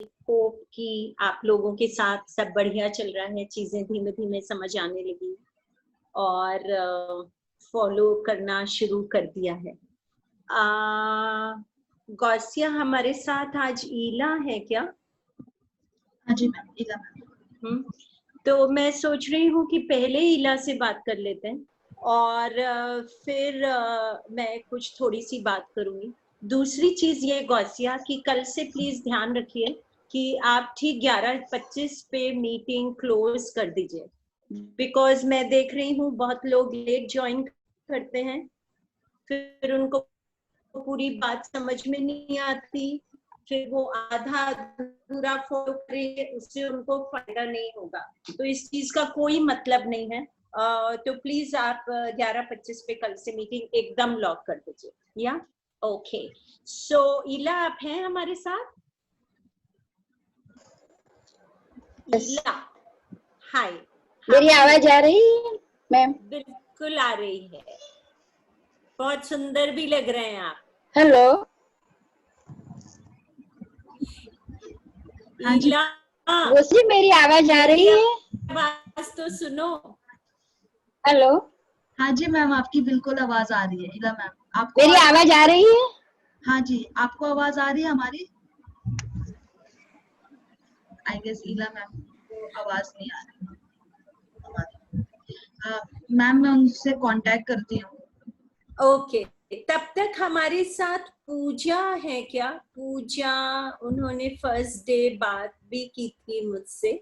Hope कि आप लोगों के साथ सब बढ़िया चल रहा है, चीजें धीमे धीमे समझ आने लगी और फॉलो करना शुरू कर दिया है। गौसिया हमारे साथ आज ईला है क्या? हाँ जी मैम, ईला मैम। तो मैं सोच रही हूँ कि पहले ईला से बात कर लेते हैं और फिर मैं कुछ थोड़ी सी बात करूंगी। दूसरी चीज ये गौसिया कि कल से प्लीज ध्यान रखिए कि आप ठीक 11:25 पे मीटिंग क्लोज कर दीजिए, बिकॉज मैं देख रही हूँ बहुत लोग लेट ज्वाइन करते हैं, फिर उनको पूरी बात समझ में नहीं आती, फिर वो आधा अधूरा फॉलो करेंगे, उससे उनको फायदा नहीं होगा। तो इस चीज का कोई मतलब नहीं है। तो प्लीज आप 11:25 पे कल से मीटिंग एकदम लॉक कर दीजिए। या ओके, सो ईला आप हैं हमारे साथ? ईला, हाय। मेरी आवाज आ रही है मैम? बिल्कुल आ रही है, बहुत सुंदर भी लग रहे हैं आप। हेलो। ईला, वैसे मेरी आवाज आ रही है? आवाज तो सुनो। हेलो। हाँ जी मैम, आपकी बिल्कुल आवाज आ रही है ईला मैम। आपको मेरी आवाज आ रही है? हाँ जी, आपको आवाज आ रही है हमारी? आई गेस ईला मैम को आवाज नहीं आ रही मैम। मैं उनसे कांटेक्ट करती हूँ। ओके, तब तक हमारे साथ पूजा है क्या? पूजा, उन्होंने फर्स्ट डे बात भी की थी मुझसे।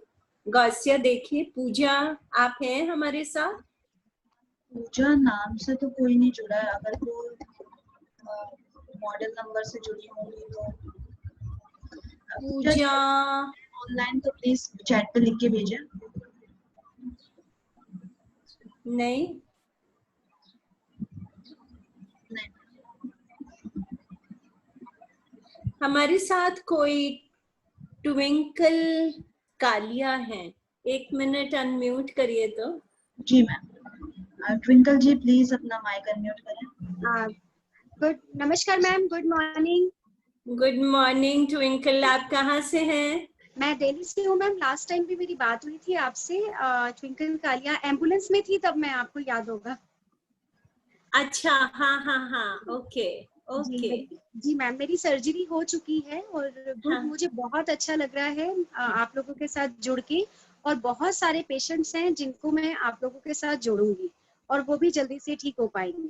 गौसिया देखिए, पूजा आप हैं हमारे साथ? पूजा नाम से तो कोई नहीं जुड़ा है, अगर वो मॉडल नंबर से जुड़ी होंगी तो। पूजा ऑनलाइन तो प्लीज चैट पे लिख के भेजें। नहीं, हमारे साथ कोई ट्विंकल कालिया है। 1 मिनट अनम्यूट करिए तो। जी मैम। ट्विंकल जी प्लीज अपना माइक अनम्यूट करें। गुड, नमस्कार ma'am, good morning. Good morning twinkle, आप कहाँ से हैं? मैं दिल्ली से हूँ मैम। लास्ट टाइम भी मेरी बात हुई थी आपसे। ट्विंकल कालिया एम्बुलेंस में थी तब, मैं आपको याद होगा। अच्छा, हाँ हाँ हाँ, ओके ओके। जी मैम, मेरी सर्जरी हो चुकी है और गुड, हाँ। मुझे बहुत अच्छा लग रहा है आप लोगों के साथ जुड़ के, और बहुत सारे पेशेंट्स हैं जिनको मैं आप लोगों के साथ जोड़ूंगी और वो भी जल्दी से ठीक हो पाएंगे।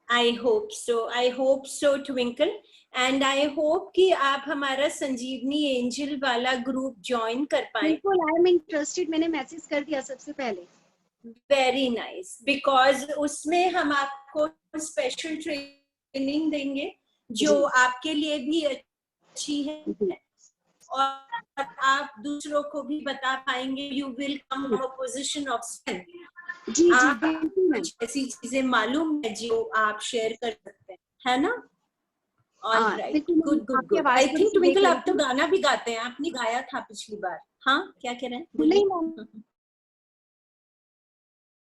I hope so twinkle, and I hope कि आप हमारा संजीवनी एंजल वाला ग्रुप ज्वाइन कर पाए। बिल्कुल, आई एम इंटरेस्टेड, मैंने मैसेज कर दिया सबसे पहले। वेरी नाइस, बिकॉज उसमें हम आपको स्पेशल ट्रेनिंग देंगे जो आपके लिए भी अच्छी है और आप दूसरों को भी बता पाएंगे। You will come from a position of strength. जी आप बिल्कुल मैम। कुछ ऐसी चीजें मालूम है जो आप शेयर कर सकते हैं, है ना? All right, good good good. I think twinkle आप तो गाना भी गाते हैं, आपने गाया था पिछली बार। हाँ, क्या कह रहे हैं? नहीं मैम,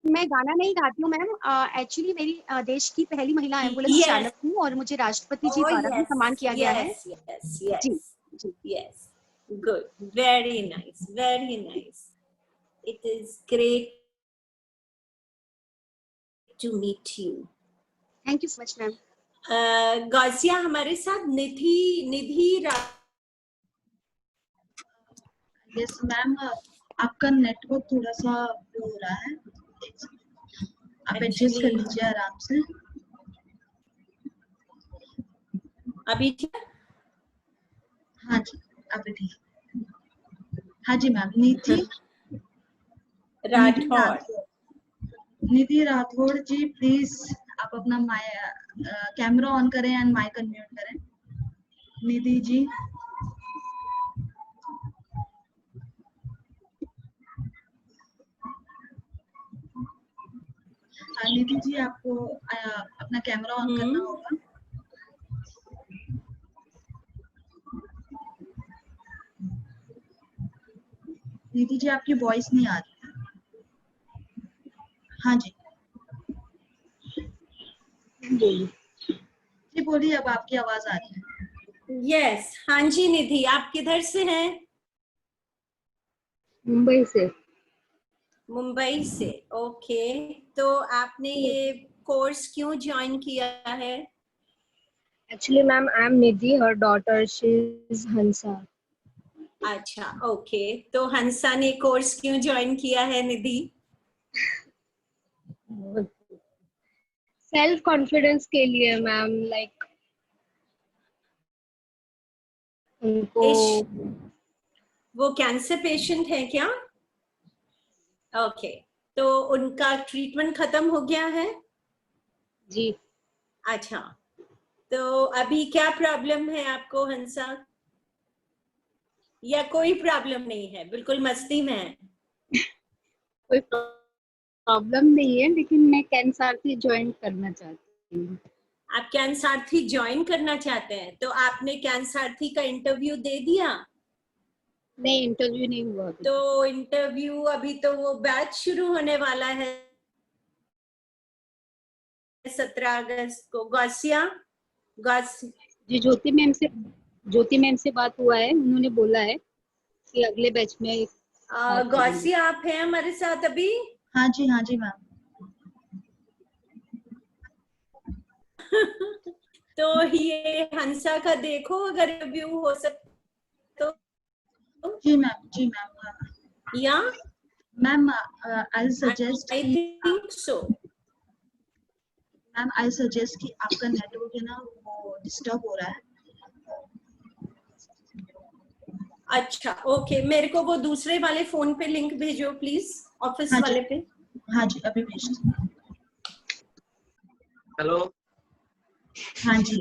मैं गाना नहीं गाती हूँ मैम। एक्चुअली मेरी देश की पहली महिला एम्बुलेंस चालक हूँ और मुझे राष्ट्रपति जी द्वारा भी सम्मान किया गया है। जी जी, yes, good, very nice, very nice. It is great to meet you. Thank you so much ma'am. Gausiya हमारे साथ निधि यस मैम, आपका नेटवर्क थोड़ा सा हो रहा है, आप एडजस्ट कर लीजिए आराम से। अभी ठीक? हाँ जी, अभी ठीक। हाँ जी ma'am. Nidhi Rathore ji please आप अपना कैमरा ऑन करें एंड माइक अनम्यूट करें। निधि जी, निधि जी आपको अपना कैमरा ऑन करना होगा। निधि जी आपकी वॉइस नहीं आ रही है। हाँ जी, बोलिए। जी बोलिए, अब आपकी आवाज आ रही है। यस, हाँ जी निधि, आप किधर से हैं? मुंबई से। मुंबई से, ओके। तो आपने ये कोर्स क्यों ज्वाइन किया है? Actually ma'am I am Nidhi, her daughter, she is हंसा। अच्छा, ओके। तो हंसा ने कोर्स क्यों ज्वाइन किया है निधि? सेल्फ कॉन्फिडेंस के लिए मैम, लाइक उनको। वो कैंसर पेशेंट है क्या? ओके, तो उनका ट्रीटमेंट खत्म हो गया है? जी। अच्छा, तो अभी क्या प्रॉब्लम है आपको हंसा? या कोई प्रॉब्लम नहीं है, बिल्कुल मस्ती में है? कोई प्रॉब्लम नहीं है, लेकिन मैं कैंसार्थी ज्वाइन करना चाहती हूँ। आप कैंसार्थी ज्वाइन करना चाहते हैं, तो आपने कैंसार्थी का इंटरव्यू दे दिया? नहीं, इंटरव्यू नहीं हुआ अभी। तो इंटरव्यू अभी तो वो बैच शुरू होने वाला है 17 अगस्त को। गौसिया जी, ज्योति मैम से बात हुआ है, उन्होंने बोला है कि अगले बैच में बात करेंगे। गौसिया, आप हैं हमारे साथ अभी? हाँ जी मैम। तो ये हंसा का देखो, अगर रिव्यू हो सकता तो। जी मैम। या मैम आई सजेस्ट आई कि think so. Ma'am I suggest कि आपका नेटवर्क है ना वो डिस्टर्ब हो रहा है। अच्छा, ओके, मेरे को वो दूसरे वाले फोन पे लिंक भेजो प्लीज, ऑफिस हाँ वाले जी, पे। हाँ जी, अभी भेजती हूँ। हेलो। हाँ जी।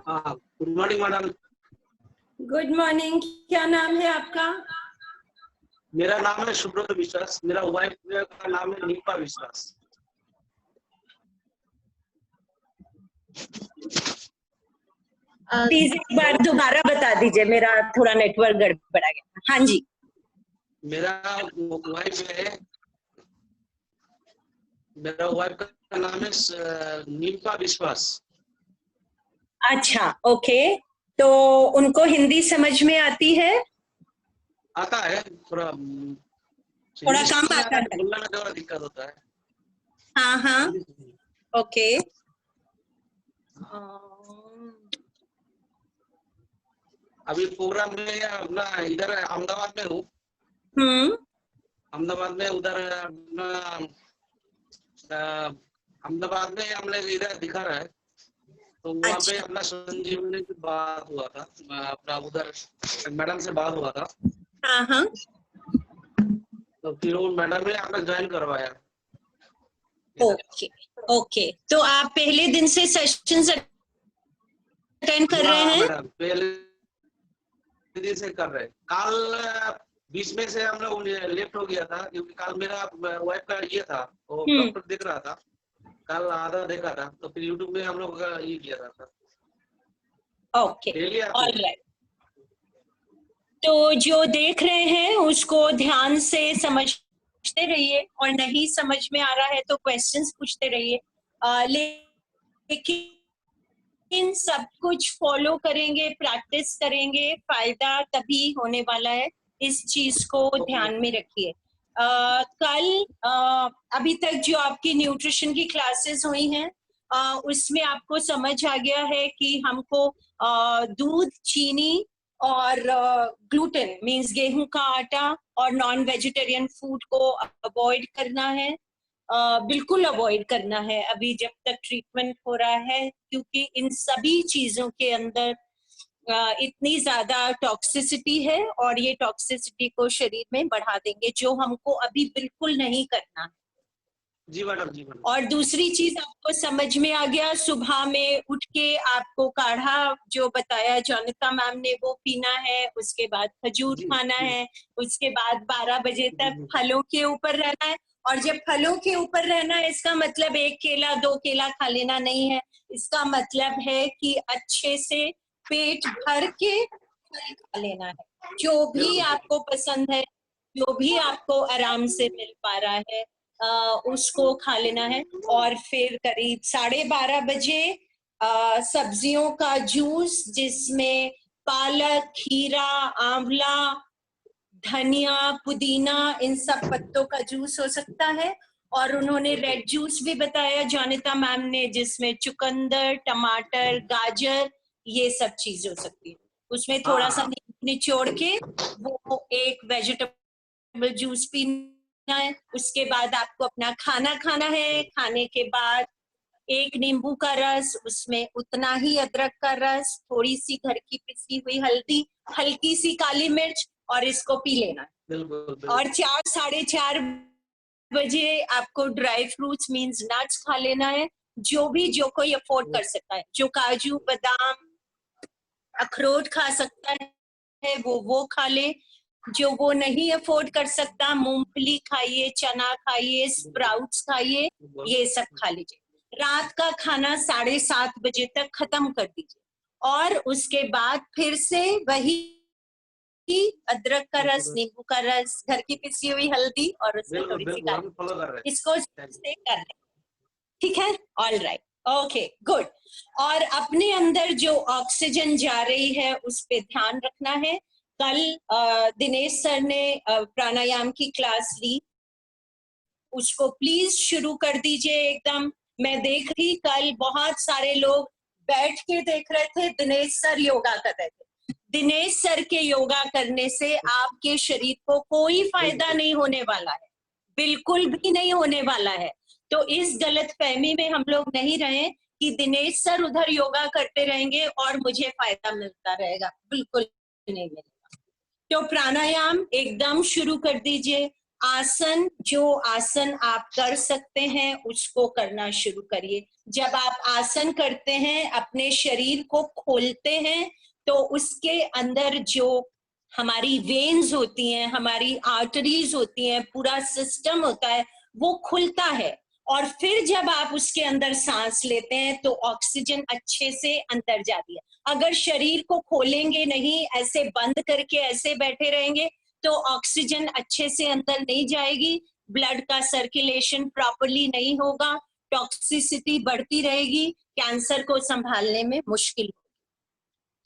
हाँ, good morning madam. Good morning, क्या नाम है आपका? मेरा नाम है सुब्रत विश्वास, मेरा वाइफ का नाम है नीपा विश्वास। प्लीज एक बार दोबारा बता दीजिए, मेरा थोड़ा नेटवर्क गड़बड़ा गया। हाँ जी। मेरा वाइफ है, मेरा वाइफ का नाम है नीपा विश्वास। अच्छा, ओके। तो उनको हिंदी समझ में आती है? आता है थोड़ा, थोड़ा कम आता है। बोलने में थोड़ा दिक्कत होता है। हाँ हाँ, ओके। अभी प्रोग्राम में अपना इधर अहमदाबाद में हूँ। अहमदाबाद में उधर अपना अहमदाबाद में हमने इधर दिखा रहा है, तो वहाँ पे अपना संजीवनी की बात हुआ था, अपना उधर मैडम से बात हुआ था। हाँ हाँ, तो फिर वो मैडम ने आपने ज्वाइन करवाया। Okay okay. तो आप पहले दिन से सेशंस अटेंड कर रहे हैं? मैडम पहले दिन से कर रहे हैं। कल बीच में से हम लोग लेफ्ट हो गया था, क्योंकि कल मेरा वाइफ का ये था, वो डॉक्टर देख रहा था, कल आधा देखा था, तो फिर यूट्यूब में हम लोग ये किया था। Okay, alright. तो जो देख रहे हैं उसको ध्यान से समझते रहिए, और नहीं समझ में आ रहा है तो क्वेश्चंस पूछते रहिए। लेकिन सब कुछ फॉलो करेंगे, प्रैक्टिस करेंगे, फायदा तभी होने वाला है, इस चीज को ध्यान में रखिए। कल अभी तक जो आपकी न्यूट्रिशन की क्लासेस हुई हैं, उसमें आपको समझ आ गया है कि हमको दूध, चीनी और ग्लूटेन मींस गेहूं का आटा और नॉन वेजिटेरियन फूड को अवॉइड करना है, बिल्कुल अवॉइड करना है अभी जब तक ट्रीटमेंट हो रहा है, क्योंकि इन सभी चीजों के अंदर इतनी ज्यादा टॉक्सिसिटी है, और ये टॉक्सिसिटी को शरीर में बढ़ा देंगे, जो हमको अभी बिल्कुल नहीं करना। जी मैडम, जी मैडम। और दूसरी चीज आपको समझ में आ गया, सुबह में उठ के आपको काढ़ा जो बताया जॉनिता मैम ने वो पीना है, उसके बाद खजूर खाना है, उसके बाद 12 बजे तक फलों के ऊपर रहना है। और जब फलों के ऊपर रहना है, इसका मतलब 1 केला 2 केला खा लेना नहीं है, इसका मतलब है कि अच्छे से पेट भर के फल खा लेना है, जो भी आपको पसंद है, जो भी आपको आराम से मिल पा रहा है, उसको खा लेना है। और फिर करीब 12:30 बजे सब्जियों का जूस जिसमें पालक, खीरा, आंवला, धनिया, पुदीना, इन सब पत्तों का जूस हो सकता है। और उन्होंने रेड जूस भी बताया जोनिता मैम ने, जिसमें चुकंदर, टमाटर, गाजर, ये सब चीज हो सकती है। उसमें थोड़ा सा निचोड़ के वो एक वेजिटेबल जूस पीना है। उसके बाद आपको अपना खाना खाना है। खाने के बाद एक नींबू का रस, उसमें उतना ही अदरक का रस, थोड़ी सी घर की पिसी हुई हल्दी, हल्की सी काली मिर्च, और इसको पी लेना। और 4-4:30 बजे आपको ड्राई फ्रूट्स मींस नट्स खा लेना है, जो कोई अफोर्ड कर सकता है। जो काजू, बादाम, अखरोट खा सकता है वो खा ले। जो वो नहीं अफोर्ड कर सकता, मूंगफली खाइए, चना खाइए, स्प्राउट्स खाइए, ये सब खा लीजिए। रात का खाना 7:30 बजे तक खत्म कर दीजिए। और उसके बाद फिर से वही अदरक का रस, नींबू का रस, घर की पिसी हुई हल्दी और उसमें थोड़ी सी काली, इसको से कर लें। ठीक है, ऑल राइट, ओके, गुड। और अपने अंदर जो ऑक्सीजन जा रही है उस पे ध्यान रखना है। कल दिनेश सर ने प्राणायाम की क्लास ली, उसको प्लीज शुरू कर दीजिए एकदम। मैं देख रही कल बहुत सारे लोग बैठ के देख रहे थे, दिनेश सर योगा कर रहे थे। दिनेश सर के योगा करने से आपके शरीर को कोई फायदा नहीं होने वाला है, बिल्कुल भी नहीं होने वाला है। तो इस गलतफहमी में हम लोग नहीं रहे कि दिनेश सर उधर योगा करते रहेंगे और मुझे फायदा मिलता रहेगा, बिल्कुल नहीं मिलेगा। तो प्राणायाम एकदम शुरू कर दीजिए। आसन, जो आसन आप कर सकते हैं उसको करना शुरू करिए। जब आप आसन करते हैं, अपने शरीर को खोलते हैं, तो उसके अंदर जो हमारी वेन्स होती हैं, हमारी आर्टरीज होती हैं, पूरा सिस्टम होता है, वो खुलता है। और फिर जब आप उसके अंदर सांस लेते हैं तो ऑक्सीजन अच्छे से अंदर जाती है। अगर शरीर को खोलेंगे नहीं, ऐसे बंद करके ऐसे बैठे रहेंगे, तो ऑक्सीजन अच्छे से अंदर नहीं जाएगी, ब्लड का सर्कुलेशन प्रॉपरली नहीं होगा, टॉक्सिसिटी बढ़ती रहेगी, कैंसर को संभालने में मुश्किल होगी।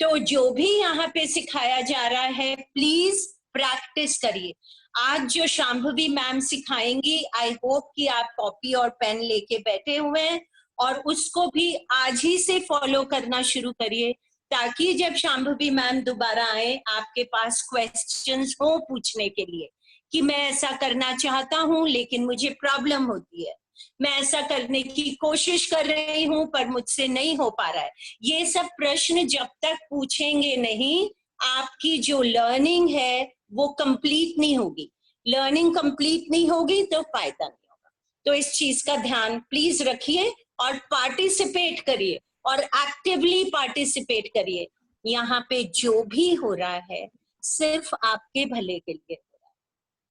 तो जो भी यहाँ पे सिखाया जा रहा है, प्लीज प्रैक्टिस करिए। आज जो शांभवी मैम सिखाएंगी, आई होप कि आप कॉपी और पेन लेके बैठे हुए हैं और उसको भी आज ही से फॉलो करना शुरू करिए, ताकि जब शांभवी मैम दोबारा आए आपके पास क्वेश्चंस हो पूछने के लिए कि मैं ऐसा करना चाहता हूं लेकिन मुझे प्रॉब्लम होती है, मैं ऐसा करने की कोशिश कर रही हूं पर मुझसे नहीं हो पा रहा है। ये सब प्रश्न जब तक पूछेंगे नहीं, आपकी जो लर्निंग है वो कंप्लीट नहीं होगी। लर्निंग कंप्लीट नहीं होगी तो फायदा नहीं होगा। तो इस चीज का ध्यान प्लीज रखिए और पार्टिसिपेट करिए, और एक्टिवली पार्टिसिपेट करिए। यहाँ पे जो भी हो रहा है सिर्फ आपके भले के लिए हो रहा है,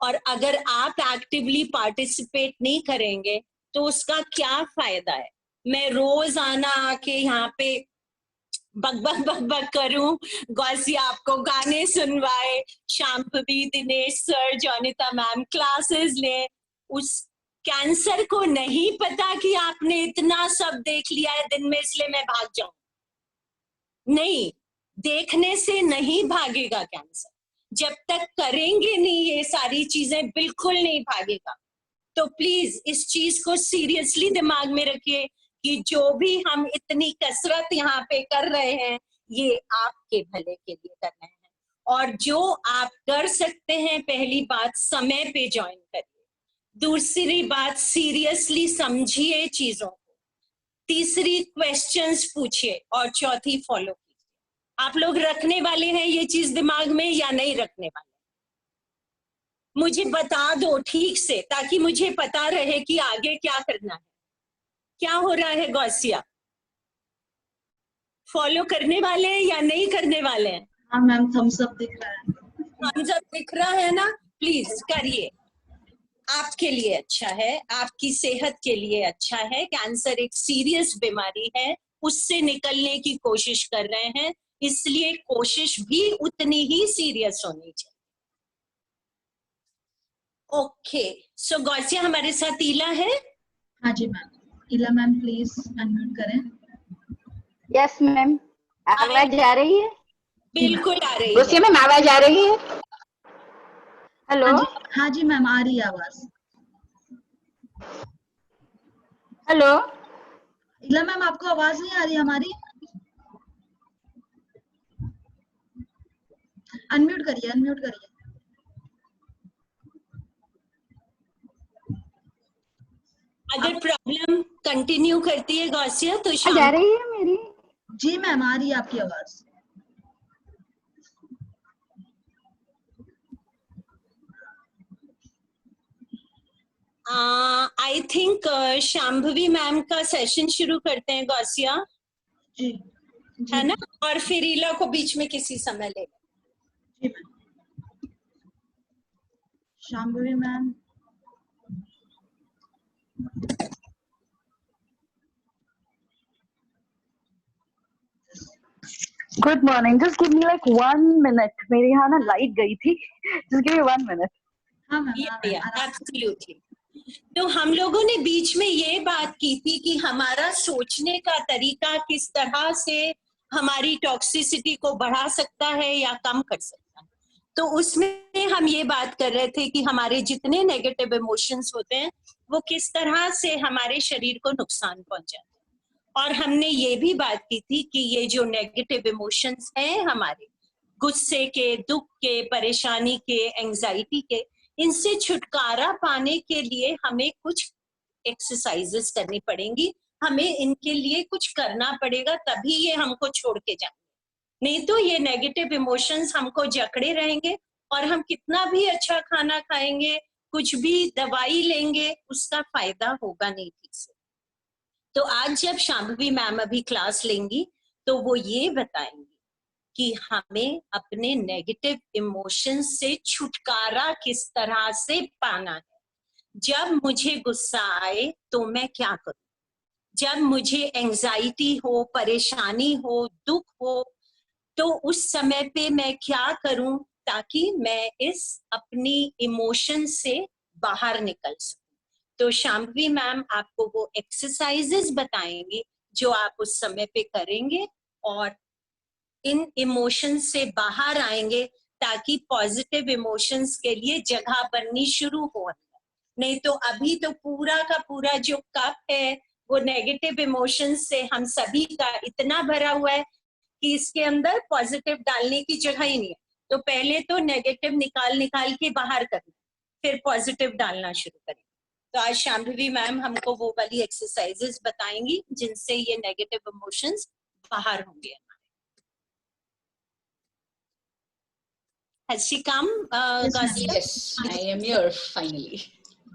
और अगर आप एक्टिवली पार्टिसिपेट नहीं करेंगे तो उसका क्या फायदा है। मैं रोज आना आके यहाँ पे बक बक बक बक करूं, गौसिया आपको गाने सुनवाए, Shambhavi, Dinesh sir, Jonita ma'am classes ले, उस कैंसर को नहीं पता कि आपने इतना सब देख लिया है दिन में इसलिए मैं भाग जाऊं। नहीं, देखने से नहीं भागेगा कैंसर। जब तक करेंगे नहीं ये सारी चीजें, बिल्कुल नहीं भागेगा। तो प्लीज इस चीज को सीरियसली दिमाग में रखिए कि जो भी हम इतनी कसरत यहाँ पे कर रहे हैं, ये आपके भले के लिए कर रहे हैं। और जो आप कर सकते हैं, पहली बात समय पे ज्वाइन करिए, दूसरी बात सीरियसली समझिए चीजों को, तीसरी क्वेश्चंस पूछिए, और चौथी फॉलो कीजिए। आप लोग रखने वाले हैं ये चीज दिमाग में या नहीं रखने वाले? मुझे बता दो ठीक से, ताकि मुझे पता रहे कि आगे क्या करना है। क्या हो रहा है गौसिया? फॉलो करने वाले हैं या नहीं करने वाले हैं? हाँ मैम, थम्स अप दिख रहा है। थम्स अप दिख रहा है ना? प्लीज करिए, आपके लिए अच्छा है, आपकी सेहत के लिए अच्छा है। कैंसर एक सीरियस बीमारी है, उससे निकलने की कोशिश कर रहे हैं, इसलिए कोशिश भी उतनी ही सीरियस होनी चाहिए। ओके, सो गौसिया हमारे साथ ईला है? हाँ जी ma'am. Ila ma'am please unmute करें। यस मैम, आवाज आ रही है? बिल्कुल आ रही रोसिया है। मैम आवाज आ रही है? हेलो हाँ जी मैम, आ रही है आवाज। हेलो इला मैम, आपको आवाज नहीं आ रही हमारी? अनम्यूट करिए, अनम्यूट करिए। अगर प्रॉब्लम कंटिन्यू करती है गौसिया तो आवाज शाम आ रही है मेरी? जी मैम, आ रही है आपकी आवाज। आई थिंक शांभवी मैम का सेशन शुरू करते हैं गौसिया, जी है ना, और फिर इला को बीच में किसी समय ले। जी ma'am. Shambhavi ma'am, good morning, just give me like 1 minute, मेरे यहाँ ना लाइट गई थी, जस्ट गिव मी 1 मिनट। हाँ मैम, हाँ मैम, आराम से। एब्सोल्युटली। तो हम लोगों ने बीच में ये बात की थी कि हमारा सोचने का तरीका किस तरह से हमारी टॉक्सिसिटी को बढ़ा सकता है या कम कर सकता है। तो उसमें हम ये बात कर रहे थे कि हमारे जितने नेगेटिव इमोशंस होते हैं वो किस तरह से हमारे शरीर को नुकसान पहुंचाते हैं। और हमने ये भी बात की थी कि ये जो नेगेटिव इमोशंस हैं हमारे, गुस्से के, दुख के, परेशानी के, एंजाइटी के, इनसे छुटकारा पाने के लिए हमें कुछ एक्सरसाइजेस करनी पड़ेंगी, हमें इनके लिए कुछ करना पड़ेगा, तभी ये हमको छोड़ के जाएंगे। नहीं तो ये नेगेटिव इमोशंस हमको जकड़े रहेंगे और हम कितना भी अच्छा खाना खाएंगे, कुछ भी दवाई लेंगे, उसका फायदा होगा नहीं ठीक से। तो आज जब शांभवी मैम अभी क्लास लेंगी तो वो ये बताएंगी कि हमें अपने नेगेटिव इमोशंस से छुटकारा किस तरह से पाना है। जब मुझे गुस्सा आए तो मैं क्या करूं, जब मुझे एंजाइटी हो, परेशानी हो, दुख हो, तो उस समय पे मैं क्या करूं ताकि मैं इस अपनी इमोशन से बाहर निकल सकूं। तो शांभवी मैम आपको वो एक्सरसाइजेस बताएंगे जो आप उस समय पे करेंगे और इन इमोशंस से बाहर आएंगे ताकि पॉजिटिव इमोशंस के लिए जगह बननी शुरू हो। नहीं तो अभी तो पूरा का पूरा जो कप है वो नेगेटिव इमोशंस से हम सभी का इतना भरा हुआ है कि इसके अंदर पॉजिटिव डालने की जगह ही नहीं है। तो पहले तो नेगेटिव निकाल निकाल के बाहर करना, फिर पॉजिटिव डालना शुरू करें। तो आज शांभवी मैम हमको वो वाली एक्सरसाइजेस बताएंगी जिनसे ये नेगेटिव इमोशंस बाहर होंगे। Has she come, Gausia? Yes, I am here finally.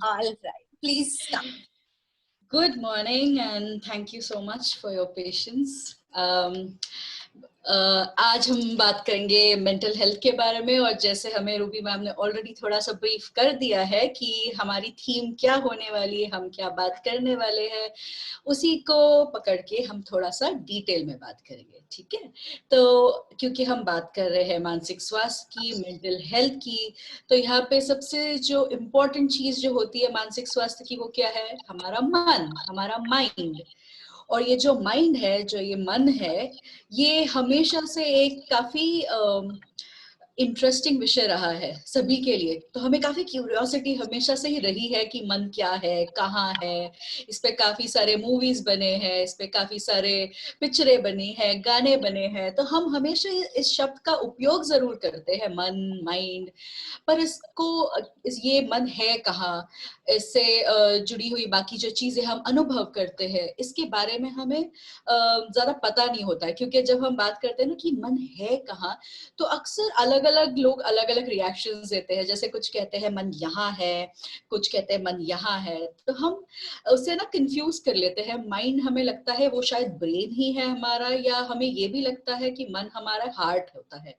All right, please come. Good morning and thank you so much for your patience. आज हम बात करेंगे मेंटल हेल्थ के बारे में, और जैसे हमें रूबी मैम ने ऑलरेडी थोड़ा सा ब्रीफ कर दिया है कि हमारी थीम क्या होने वाली है, हम क्या बात करने वाले हैं, उसी को पकड़ के हम थोड़ा सा डिटेल में बात करेंगे, ठीक है। तो क्योंकि हम बात कर रहे हैं मानसिक स्वास्थ्य की, मेंटल हेल्थ की, तो यहाँ पे सबसे जो इम्पोर्टेंट चीज जो होती है मानसिक स्वास्थ्य की वो क्या है? हमारा मन, हमारा माइंड। और ये जो माइंड है, जो ये मन है, ये हमेशा से एक काफी इंटरेस्टिंग विषय रहा है सभी के लिए। तो हमें काफी क्यूरियोसिटी हमेशा से ही रही है कि मन क्या है, कहाँ है। इस पे काफी सारे मूवीज बने हैं, इस पे काफी सारे पिक्चरें बनी हैं, गाने बने हैं, तो हम हमेशा इस शब्द का उपयोग जरूर करते हैं, मन, माइंड। पर ये मन है कहाँ, इससे जुड़ी हुई बाकी जो चीजें हम अनुभव करते हैं, इसके बारे में हमें ज्यादा पता नहीं होता है। क्योंकि जब हम बात करते हैं ना कि मन है कहाँ, तो अक्सर अलग अलग लोग अलग अलग रिएक्शंस देते हैं। जैसे कुछ कहते हैं मन यहाँ है, कुछ कहते हैं मन यहाँ है, तो हम उससे ना कंफ्यूज कर लेते हैं। माइंड हमें लगता है वो शायद ब्रेन ही है हमारा, या हमें ये भी लगता है कि मन हमारा हार्ट होता है।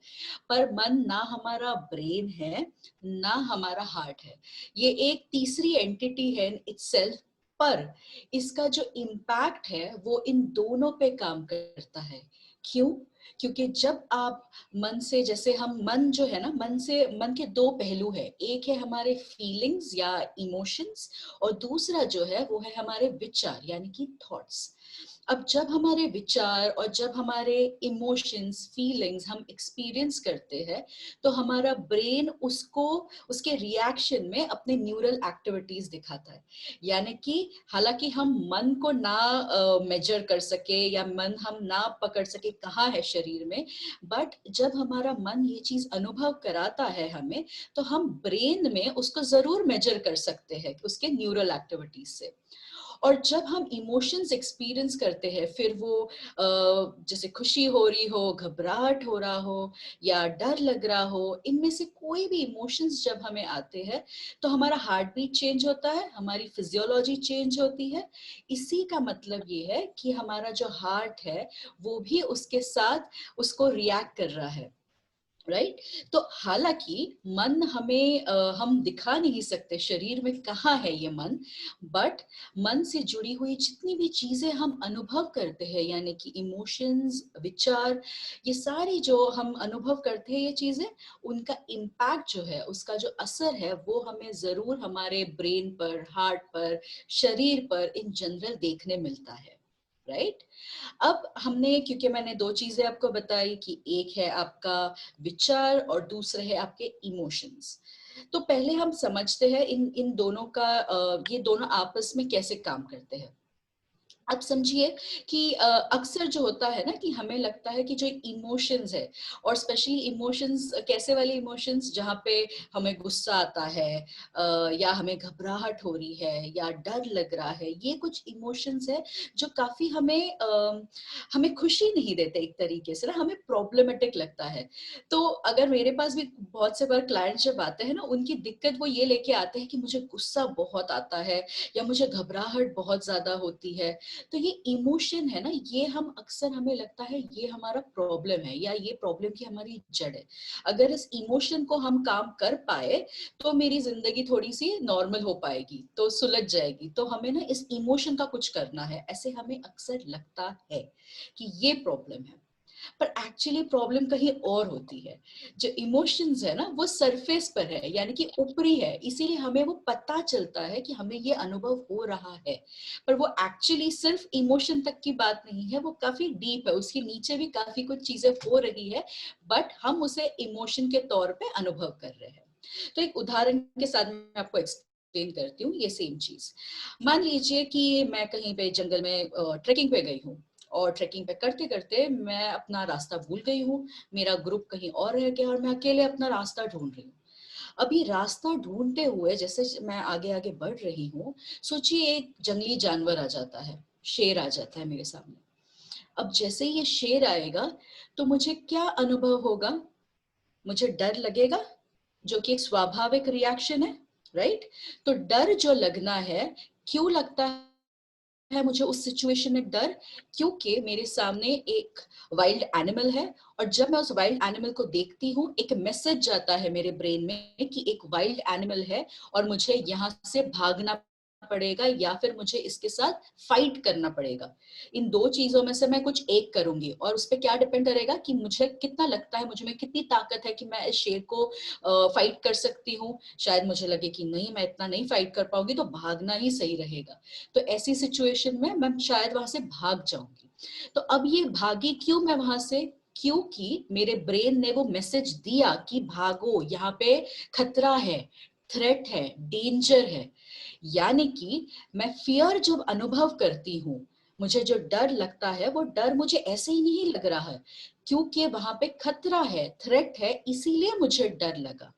पर मन ना हमारा ब्रेन है, ना हमारा हार्ट है, ये एक तीसरी एंटिटी है इन इटसेल्फ। पर इसका जो इम्पैक्ट है वो इन दोनों पे काम करता है। क्यों? क्योंकि जब आप मन से, जैसे हम मन जो है ना, मन के दो पहलू है। एक है हमारे फीलिंग्स या इमोशंस, और दूसरा जो है वो है हमारे विचार यानी कि थॉट्स। अब जब हमारे विचार और जब हमारे इमोशंस, फीलिंग्स हम एक्सपीरियंस करते हैं, तो हमारा ब्रेन उसको उसके रिएक्शन में अपने न्यूरल एक्टिविटीज दिखाता है। यानी कि हालांकि हम मन को ना मेजर कर सके या मन हम ना पकड़ सके कहाँ है शरीर में, बट जब हमारा मन ये चीज अनुभव कराता है हमें, तो हम ब्रेन में उसको जरूर मेजर कर सकते हैं उसके न्यूरल एक्टिविटीज से। और जब हम इमोशंस एक्सपीरियंस करते हैं, फिर वो जैसे खुशी हो रही हो, घबराहट हो रहा हो या डर लग रहा हो, इनमें से कोई भी इमोशंस जब हमें आते हैं, तो हमारा हार्ट बीट चेंज होता है, हमारी फिजियोलॉजी चेंज होती है। इसी का मतलब ये है कि हमारा जो हार्ट है वो भी उसके साथ उसको रिएक्ट कर रहा है, राइट तो हालांकि मन हमें हम दिखा नहीं सकते शरीर में कहाँ है ये मन, बट मन से जुड़ी हुई जितनी भी चीजें हम अनुभव करते हैं, यानी कि इमोशंस, विचार, ये सारी जो हम अनुभव करते हैं ये चीजें, उनका इम्पैक्ट जो है, उसका जो असर है, वो हमें जरूर हमारे ब्रेन पर, हार्ट पर, शरीर पर इन जनरल देखने मिलता है, राइट अब हमने, क्योंकि मैंने दो चीजें आपको बताई कि एक है आपका विचार और दूसरे है आपके इमोशंस, तो पहले हम समझते हैं इन इन दोनों का ये दोनों आपस में कैसे काम करते हैं। अब समझिए कि अक्सर जो होता है ना कि हमें लगता है कि जो इमोशंस है, और स्पेशली इमोशंस कैसे वाले इमोशंस, जहाँ पे हमें गुस्सा आता है या हमें घबराहट हो रही है या डर लग रहा है, ये कुछ इमोशंस है जो काफी हमें खुशी नहीं देते, एक तरीके से ना हमें प्रॉब्लमेटिक लगता है। तो अगर मेरे पास भी बहुत से बार क्लाइंट्स जब आते हैं ना, उनकी दिक्कत वो ये लेके आते हैं कि मुझे गुस्सा बहुत आता है या मुझे घबराहट बहुत ज्यादा होती है। तो ये इमोशन है ना, ये हम अक्सर हमें लगता है ये हमारा प्रॉब्लम है या ये प्रॉब्लम की हमारी जड़ है। अगर इस इमोशन को हम काम कर पाए तो मेरी जिंदगी थोड़ी सी नॉर्मल हो पाएगी, तो सुलझ जाएगी। तो हमें ना इस इमोशन का कुछ करना है, ऐसे हमें अक्सर लगता है कि ये प्रॉब्लम है, पर एक्चुअली प्रॉब्लम कहीं और होती है। जो इमोशंस है ना वो सरफेस पर है, यानी कि ऊपरी है, इसीलिए हमें वो पता चलता है कि हमें ये अनुभव हो रहा है, पर वो एक्चुअली सिर्फ इमोशन तक की बात नहीं है, वो काफी डीप है, उसके नीचे भी काफी कुछ चीजें हो रही है, बट हम उसे इमोशन के तौर पे अनुभव कर रहे हैं। तो एक उदाहरण के साथ मैं आपको एक्सप्लेन करती हूँ ये सेम चीज। मान लीजिए कि मैं कहीं पे जंगल में ट्रेकिंग पे गई हूँ, और ट्रेकिंग पे करते करते मैं अपना रास्ता भूल गई हूँ, मेरा ग्रुप कहीं और रह गया और मैं अकेले अपना रास्ता ढूंढ रही हूँ। अभी रास्ता ढूंढते हुए जैसे मैं आगे आगे बढ़ रही हूँ, सोचिए एक जंगली जानवर आ जाता है, शेर आ जाता है मेरे सामने। अब जैसे ये शेर आएगा तो मुझे क्या अनुभव होगा? मुझे डर लगेगा, जो कि एक स्वाभाविक रिएक्शन है, राइट? तो डर जो लगना है, क्यों लगता है मुझे उस सिचुएशन में डर? क्योंकि मेरे सामने एक वाइल्ड एनिमल है, और जब मैं उस वाइल्ड एनिमल को देखती हूँ, एक मैसेज जाता है मेरे ब्रेन में कि एक वाइल्ड एनिमल है और मुझे यहाँ से भागना पड़ेगा या फिर मुझे इसके साथ फाइट करना पड़ेगा। इन दो चीजों में से मैं कुछ एक करूंगी, और उस पर क्या डिपेंड करेगा कि मुझे कितना लगता है, मुझे में कितनी ताकत है कि मैं इस शेर को फाइट कर सकती हूँ। शायद मुझे लगे कि नहीं, मैं इतना नहीं फाइट कर पाऊंगी, तो भागना ही सही रहेगा। तो ऐसी सिचुएशन में मैं शायद वहां से भाग जाऊंगी। तो अब ये भागी क्यों मैं वहां से? क्योंकि मेरे ब्रेन ने वो मैसेज दिया कि भागो, यहाँ पे खतरा है, थ्रेट है, डेंजर है। यानी कि मैं फियर जब अनुभव करती हूँ, मुझे जो डर लगता है वो डर मुझे ऐसे ही नहीं लग रहा है, क्योंकि वहां पे खतरा है, थ्रेट है, इसीलिए मुझे डर लगा।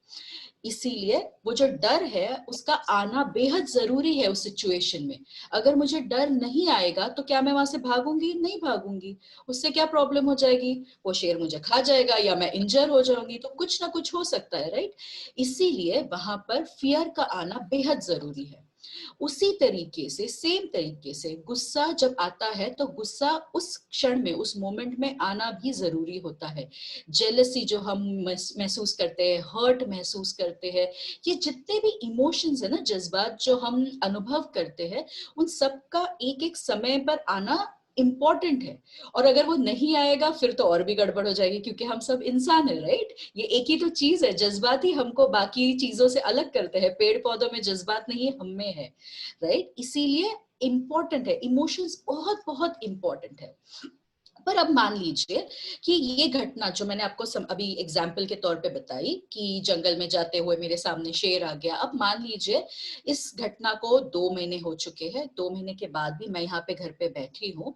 इसीलिए वो जो डर है उसका आना बेहद जरूरी है उस सिचुएशन में। अगर मुझे डर नहीं आएगा तो क्या मैं वहां से भागूंगी? नहीं भागूंगी। उससे क्या प्रॉब्लम हो जाएगी? वो शेर मुझे खा जाएगा या मैं इंजर हो जाऊंगी, तो कुछ ना कुछ हो सकता है, राइट? इसीलिए वहां पर फियर का आना बेहद जरूरी है। उसी तरीके से, सेम तरीके से गुस्सा जब आता है तो गुस्सा उस क्षण में, उस मोमेंट में आना भी जरूरी होता है। जेलसी जो हम महसूस करते हैं, हर्ट महसूस करते हैं, ये जितने भी इमोशंस है ना, जज्बात जो हम अनुभव करते हैं, उन सब का एक एक समय पर आना इम्पॉर्टेंट है। और अगर वो नहीं आएगा फिर तो और भी गड़बड़ हो जाएगी, क्योंकि हम सब इंसान है, राइट? ये एक ही तो चीज है, जज्बात ही हमको बाकी चीजों से अलग करते हैं। पेड़ पौधों में जज्बात नहीं है, हम में है, राइट? इसीलिए इम्पोर्टेंट है, इमोशंस बहुत बहुत इम्पोर्टेंट है। पर अब मान लीजिए कि ये घटना जो मैंने आपको अभी एग्जाम्पल के तौर पे बताई कि जंगल में जाते हुए मेरे सामने शेर आ गया, अब मान लीजिए इस घटना को 2 महीने हो चुके हैं, 2 महीने के बाद भी मैं यहाँ पे घर पे बैठी हूँ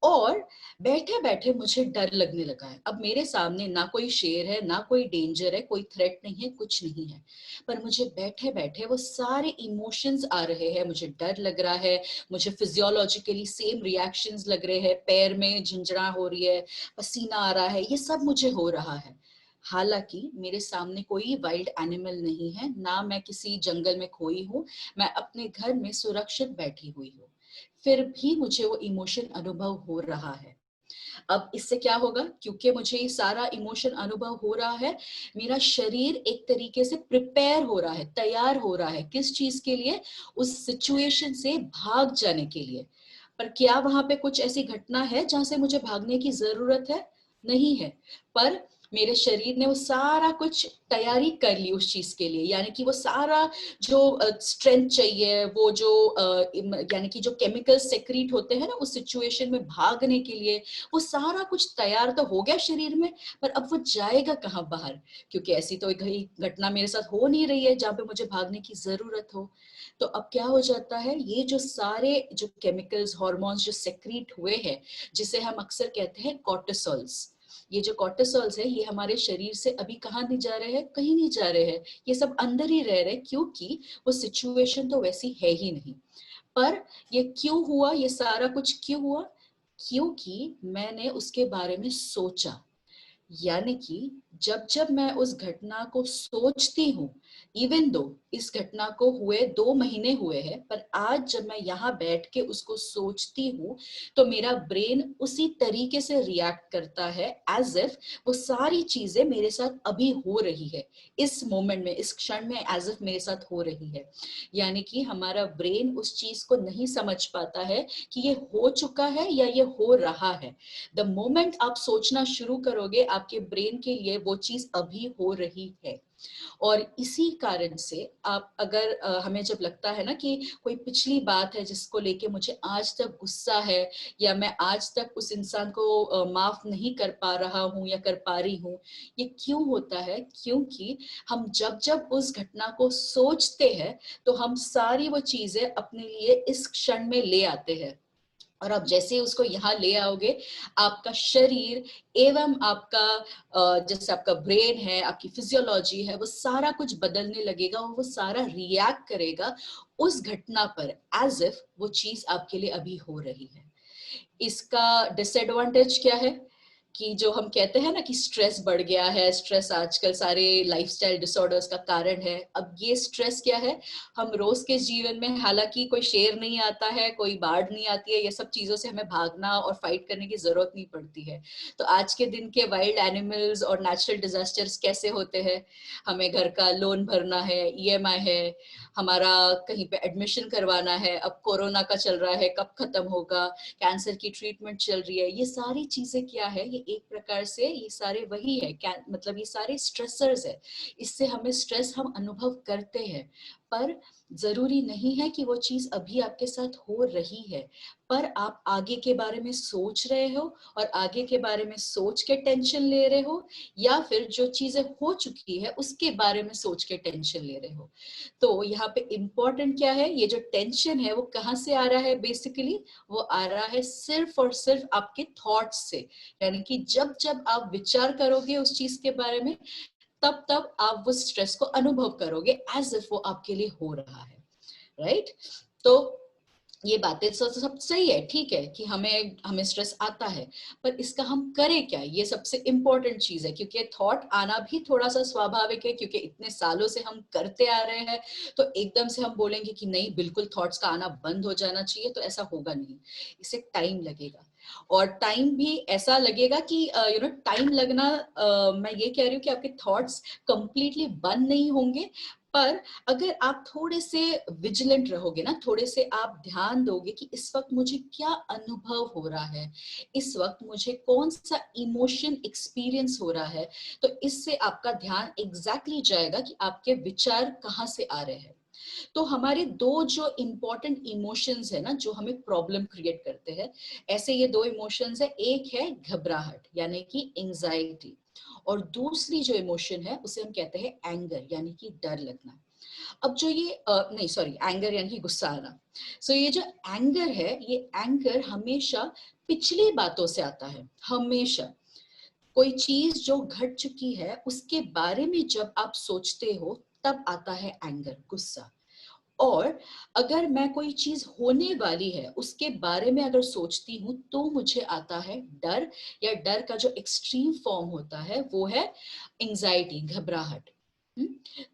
और बैठे बैठे मुझे डर लगने लगा है। अब मेरे सामने ना कोई शेर है, ना कोई डेंजर है, कोई थ्रेट नहीं है, कुछ नहीं है, पर मुझे बैठे बैठे वो सारे इमोशंस आ रहे हैं। मुझे डर लग रहा है, मुझे फिजियोलॉजिकली सेम रिएक्शंस लग रहे हैं, पैर में झंझना हो रही है, पसीना आ रहा है, ये सब मुझे हो रहा है। हालांकि मेरे सामने कोई वाइल्ड एनिमल नहीं है, ना मैं किसी जंगल में खोई हूँ, मैं अपने घर में सुरक्षित बैठी हुई हूँ, फिर भी मुझे वो इमोशन अनुभव हो रहा है। अब इससे क्या होगा, क्योंकि मुझे ये सारा इमोशन अनुभव हो रहा है, मेरा शरीर एक तरीके से प्रिपेयर हो रहा है, तैयार हो रहा है। किस चीज के लिए? उस सिचुएशन से भाग जाने के लिए। पर क्या वहां पे कुछ ऐसी घटना है जहां से मुझे भागने की जरूरत है? नहीं है। पर मेरे शरीर ने वो सारा कुछ तैयारी कर ली उस चीज के लिए, यानी कि वो सारा जो स्ट्रेंथ चाहिए, वो जो यानी कि जो केमिकल सेक्रीट होते हैं ना उस सिचुएशन में भागने के लिए, वो सारा कुछ तैयार तो हो गया शरीर में, पर अब वो जाएगा कहाँ बाहर? क्योंकि ऐसी तो घटना मेरे साथ हो नहीं रही है जहाँ पे मुझे भागने की जरूरत हो। तो अब क्या हो जाता है, ये जो सारे जो केमिकल्स, हार्मोन्स जो सेक्रीट हुए हैं, जिसे हम अक्सर कहते हैं कॉर्टिसोल्स, ये जो कॉर्टिसोल्स है ये हमारे शरीर से अभी कहाँ नहीं जा रहे हैं? कहीं नहीं जा रहे हैं, ये सब अंदर ही रह रहे हैं, क्योंकि वो सिचुएशन तो वैसी है ही नहीं। पर ये क्यों हुआ, ये सारा कुछ क्यों हुआ? क्योंकि मैंने उसके बारे में सोचा। यानी कि जब जब मैं उस घटना को सोचती हूँ, इवन दो इस घटना को हुए 2 महीने हुए हैं, पर आज जब मैं यहाँ बैठ के उसको सोचती हूँ तो मेरा ब्रेन उसी तरीके से रिएक्ट करता है एज इफ वो सारी चीजें मेरे साथ अभी हो रही है, इस मोमेंट में, इस क्षण में एज इफ मेरे साथ हो रही है। यानी कि हमारा ब्रेन उस चीज को नहीं समझ पाता है कि ये हो चुका है या ये हो रहा है। द मोमेंट आप सोचना शुरू करोगे, आपके ब्रेन के लिए वो चीज अभी हो रही है। और इसी कारण से आप अगर हमें जब लगता है ना कि कोई पिछली बात है जिसको लेके मुझे आज तक गुस्सा है, या मैं आज तक उस इंसान को माफ नहीं कर पा रहा हूँ या कर पा रही हूँ, ये क्यों होता है? क्योंकि हम जब जब उस घटना को सोचते हैं तो हम सारी वो चीजें अपने लिए इस क्षण में ले आते हैं। और आप जैसे ही उसको यहाँ ले आओगे, आपका शरीर एवं आपका जैसे आपका ब्रेन है, आपकी फिजियोलॉजी है, वो सारा कुछ बदलने लगेगा और वो सारा रिएक्ट करेगा उस घटना पर एज इफ वो चीज आपके लिए अभी हो रही है। इसका डिसएडवांटेज क्या है कि जो हम कहते हैं ना कि स्ट्रेस बढ़ गया है, स्ट्रेस आजकल सारे लाइफस्टाइल डिसऑर्डर्स का कारण है। अब ये स्ट्रेस क्या है, हम रोज के जीवन में, हालांकि कोई शेर नहीं आता है, कोई बाढ़ नहीं आती है, ये सब चीजों से हमें भागना और फाइट करने की जरूरत नहीं पड़ती है। तो आज के दिन के वाइल्ड एनिमल्स और नेचुरल डिजास्टर्स कैसे होते हैं? हमें घर का लोन भरना है, EMI है, हमारा कहीं पे एडमिशन करवाना है, अब कोरोना का चल रहा है, कब खत्म होगा, कैंसर की ट्रीटमेंट चल रही है, ये सारी चीजें क्या है, ये एक प्रकार से ये सारे वही है, मतलब ये सारे स्ट्रेसर्स है। इससे हमें स्ट्रेस हम अनुभव करते हैं, पर जरूरी नहीं है कि वो चीज अभी आपके साथ हो रही है। पर आप आगे के बारे में सोच रहे हो और आगे के बारे में सोच के टेंशन ले रहे हो, या फिर जो चीजें हो चुकी है उसके बारे में सोच के टेंशन ले रहे हो। तो यहाँ पे इम्पोर्टेंट क्या है, ये जो टेंशन है वो कहाँ से आ रहा है? बेसिकली वो आ रहा है सिर्फ और सिर्फ आपके थॉट्स से। यानी कि जब जब आप विचार करोगे उस चीज के बारे में, तब तब आप वो स्ट्रेस को अनुभव करोगे एज इफ वो आपके लिए हो रहा है, राइट? तो ये बातें सब सही है, ठीक है कि हमें स्ट्रेस आता है, पर इसका हम करें क्या, ये सबसे इम्पोर्टेंट चीज है। क्योंकि थॉट आना भी थोड़ा सा स्वाभाविक है, क्योंकि इतने सालों से हम करते आ रहे हैं, तो एकदम से हम बोलेंगे कि नहीं बिल्कुल थॉट्स का आना बंद हो जाना चाहिए, तो ऐसा होगा नहीं, इसे टाइम लगेगा। और टाइम भी ऐसा लगेगा कि टाइम लगना, मैं ये कह रही हूँ कि आपके थॉट्स कंप्लीटली बंद नहीं होंगे, पर अगर आप थोड़े से विजिलेंट रहोगे ना, थोड़े से आप ध्यान दोगे कि इस वक्त मुझे क्या अनुभव हो रहा है, इस वक्त मुझे कौन सा इमोशन एक्सपीरियंस हो रहा है, तो इससे आपका ध्यान एग्जैक्टली जाएगा कि आपके विचार कहाँ से आ रहे हैं। तो हमारे दो जो इम्पोर्टेंट इमोशंस है ना, जो हमें प्रॉब्लम क्रिएट करते हैं, ऐसे ये दो इमोशंस है, एक है घबराहट यानी कि एंजाइटी, और दूसरी जो इमोशन है उसे हम कहते हैं एंगर यानी कि डर लगना। अब जो ये नहीं सॉरी, एंगर यानी कि गुस्सा आना। सो ये जो एंगर है, ये एंगर हमेशा पिछली बातों से आता है। हमेशा कोई चीज जो घट चुकी है उसके बारे में जब आप सोचते हो तब आता है एंगर, गुस्सा। और अगर मैं कोई चीज होने वाली है उसके बारे में अगर सोचती हूँ तो मुझे आता है डर, या डर का जो एक्सट्रीम फॉर्म होता है वो है एंजाइटी, घबराहट।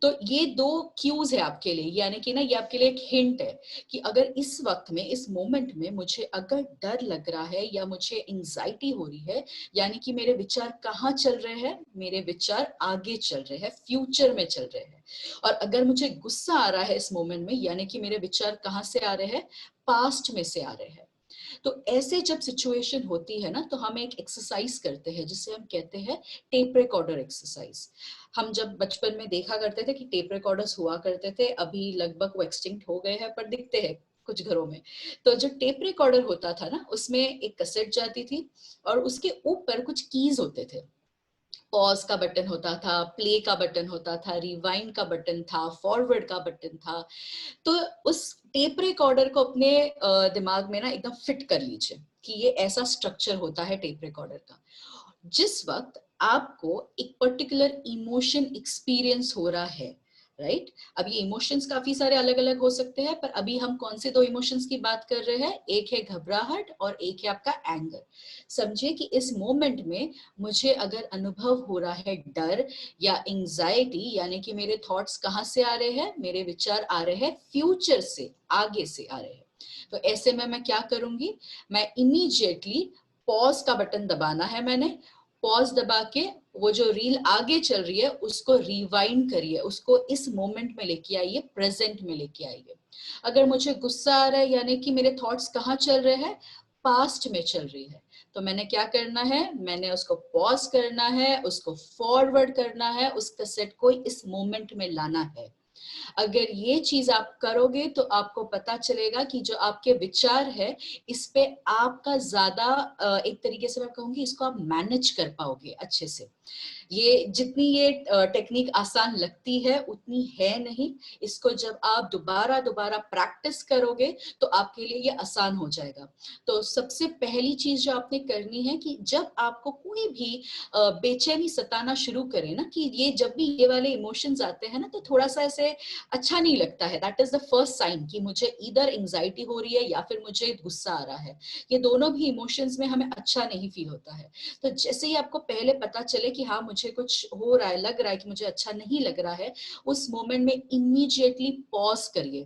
तो ये दो क्यूज है आपके लिए, यानी कि ना ये आपके लिए एक हिंट है कि अगर इस वक्त में, इस मोमेंट में मुझे अगर डर लग रहा है या मुझे एंजाइटी हो रही है, यानी कि मेरे विचार कहाँ चल रहे हैं, मेरे विचार आगे चल रहे हैं, फ्यूचर में चल रहे हैं। और अगर मुझे गुस्सा आ रहा है इस मोमेंट में, यानी कि मेरे विचार कहाँ से आ रहे हैं, पास्ट में से आ रहे हैं। तो ऐसे जब सिचुएशन होती है ना, तो हम एक एक्सरसाइज करते हैं जिसे हम कहते हैं टेप रिकॉर्डर एक्सरसाइज। हम जब बचपन में देखा करते थे कि टेप रिकॉर्डर्स हुआ करते थे, अभी लगभग वो एक्सटिंक्ट हो गए हैं पर दिखते हैं कुछ घरों में। तो जो टेप रिकॉर्डर होता था ना, उसमें एक कैसेट जाती थी और उसके ऊपर कुछ कीज होते थे। पॉज का बटन होता था, प्ले का बटन होता था, रिवाइंड का बटन था, फॉरवर्ड का बटन था। तो उस टेप रिकॉर्डर को अपने दिमाग में ना एकदम फिट कर लीजिए कि ये ऐसा स्ट्रक्चर होता है टेप रिकॉर्डर का। जिस वक्त आपको एक पर्टिकुलर इमोशन एक्सपीरियंस हो रहा है, राइट? अब ये इमोशंस काफी सारे अलग अलग हो सकते हैं, पर अभी हम कौन से दो इमोशंस की बात कर रहे हैं, एक है घबराहट और एक है आपका एंगर। समझिए कि इस मोमेंट में मुझे अगर अनुभव हो रहा है डर या एंजाइटी, यानी कि मेरे थॉट्स कहाँ से आ रहे हैं, मेरे विचार आ रहे हैं फ्यूचर से, आगे से आ रहे हैं। तो ऐसे में मैं क्या करूंगी, मैं इमीडिएटली पॉज का बटन दबाना है, मैंने पॉज दबा के वो जो रील आगे चल रही है उसको रिवाइंड करिए, उसको इस मोमेंट में लेके आइए, प्रेजेंट में लेके आइए। अगर मुझे गुस्सा आ रहा है, यानी कि मेरे थॉट्स कहाँ चल रहे हैं, पास्ट में चल रही है, तो मैंने क्या करना है, मैंने उसको पॉज करना है, उसको फॉरवर्ड करना है, उस कैसेट को इस मोमेंट में लाना है। अगर ये चीज आप करोगे तो आपको पता चलेगा कि जो आपके विचार है इस पे आपका ज्यादा एक तरीके से मैं कहूंगी इसको आप मैनेज कर पाओगे अच्छे से। ये जितनी ये टेक्निक आसान लगती है उतनी है नहीं। इसको जब आप दोबारा दोबारा प्रैक्टिस करोगे तो आपके लिए ये आसान हो जाएगा। तो सबसे पहली चीज जो आपने करनी है कि जब आपको कोई भी बेचैनी सताना शुरू करे ना, कि ये जब भी ये वाले इमोशंस आते हैं ना तो थोड़ा सा ऐसे अच्छा नहीं लगता है, that is the first sign कि मुझे इधर एंजाइटी हो रही है या फिर मुझे गुस्सा आ रहा है। ये दोनों भी इमोशंस में हमें अच्छा नहीं फील होता है। तो जैसे ही आपको पहले पता चले कि हाँ मुझे कुछ हो रहा है, लग रहा है कि मुझे अच्छा नहीं लग रहा है, उस मोमेंट में इमीडिएटली पॉज करिए।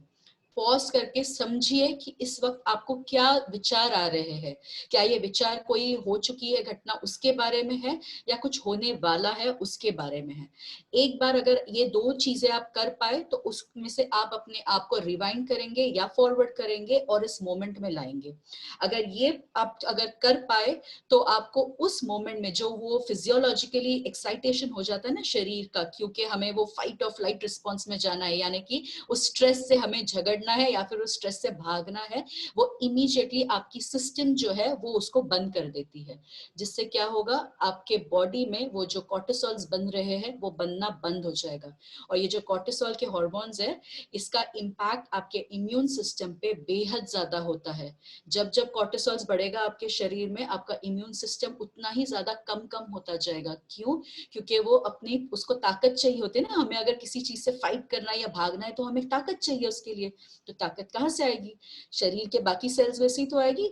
पॉज करके समझिए कि इस वक्त आपको क्या विचार आ रहे हैं। क्या ये विचार कोई हो चुकी है घटना उसके बारे में है या कुछ होने वाला है उसके बारे में है। एक बार अगर ये दो चीजें आप कर पाए तो उसमें से आप अपने आप को रिवाइंड करेंगे या फॉरवर्ड करेंगे और इस मोमेंट में लाएंगे। अगर ये आप अगर कर पाए तो आपको उस मोमेंट में जो वो फिजियोलॉजिकली एक्साइटेशन हो जाता है ना शरीर का, क्योंकि हमें वो फाइट और फ्लाइट रिस्पॉन्स में जाना है, यानी कि उस स्ट्रेस से हमें झगड़ना है या फिर उस स्ट्रेस से भागना है, वो इमीडिएटली आपकी सिस्टम जो है वो उसको बंद कर देती है। जिससे क्या होगा, आपके बॉडी में वो जो कॉर्टिसोल्स बन रहे हैं वो बनना बंद हो जाएगा। और ये जो कॉर्टिसोल के हार्मोन्स है इसका इम्पैक्ट आपके इम्यून सिस्टम पे बेहद ज्यादा होता है। जब जब कॉर्टिसोल्स बढ़ेगा आपके शरीर में, आपका इम्यून सिस्टम उतना ही ज्यादा कम होता जाएगा। क्यों? क्योंकि वो अपनी उसको ताकत चाहिए होती है ना, हमें अगर किसी चीज से फाइट करना है या भागना है तो हमें ताकत चाहिए उसके लिए। तो ताकत कहाँ से आएगी? शरीर के बाकी सेल्स में से ही तो आएगी।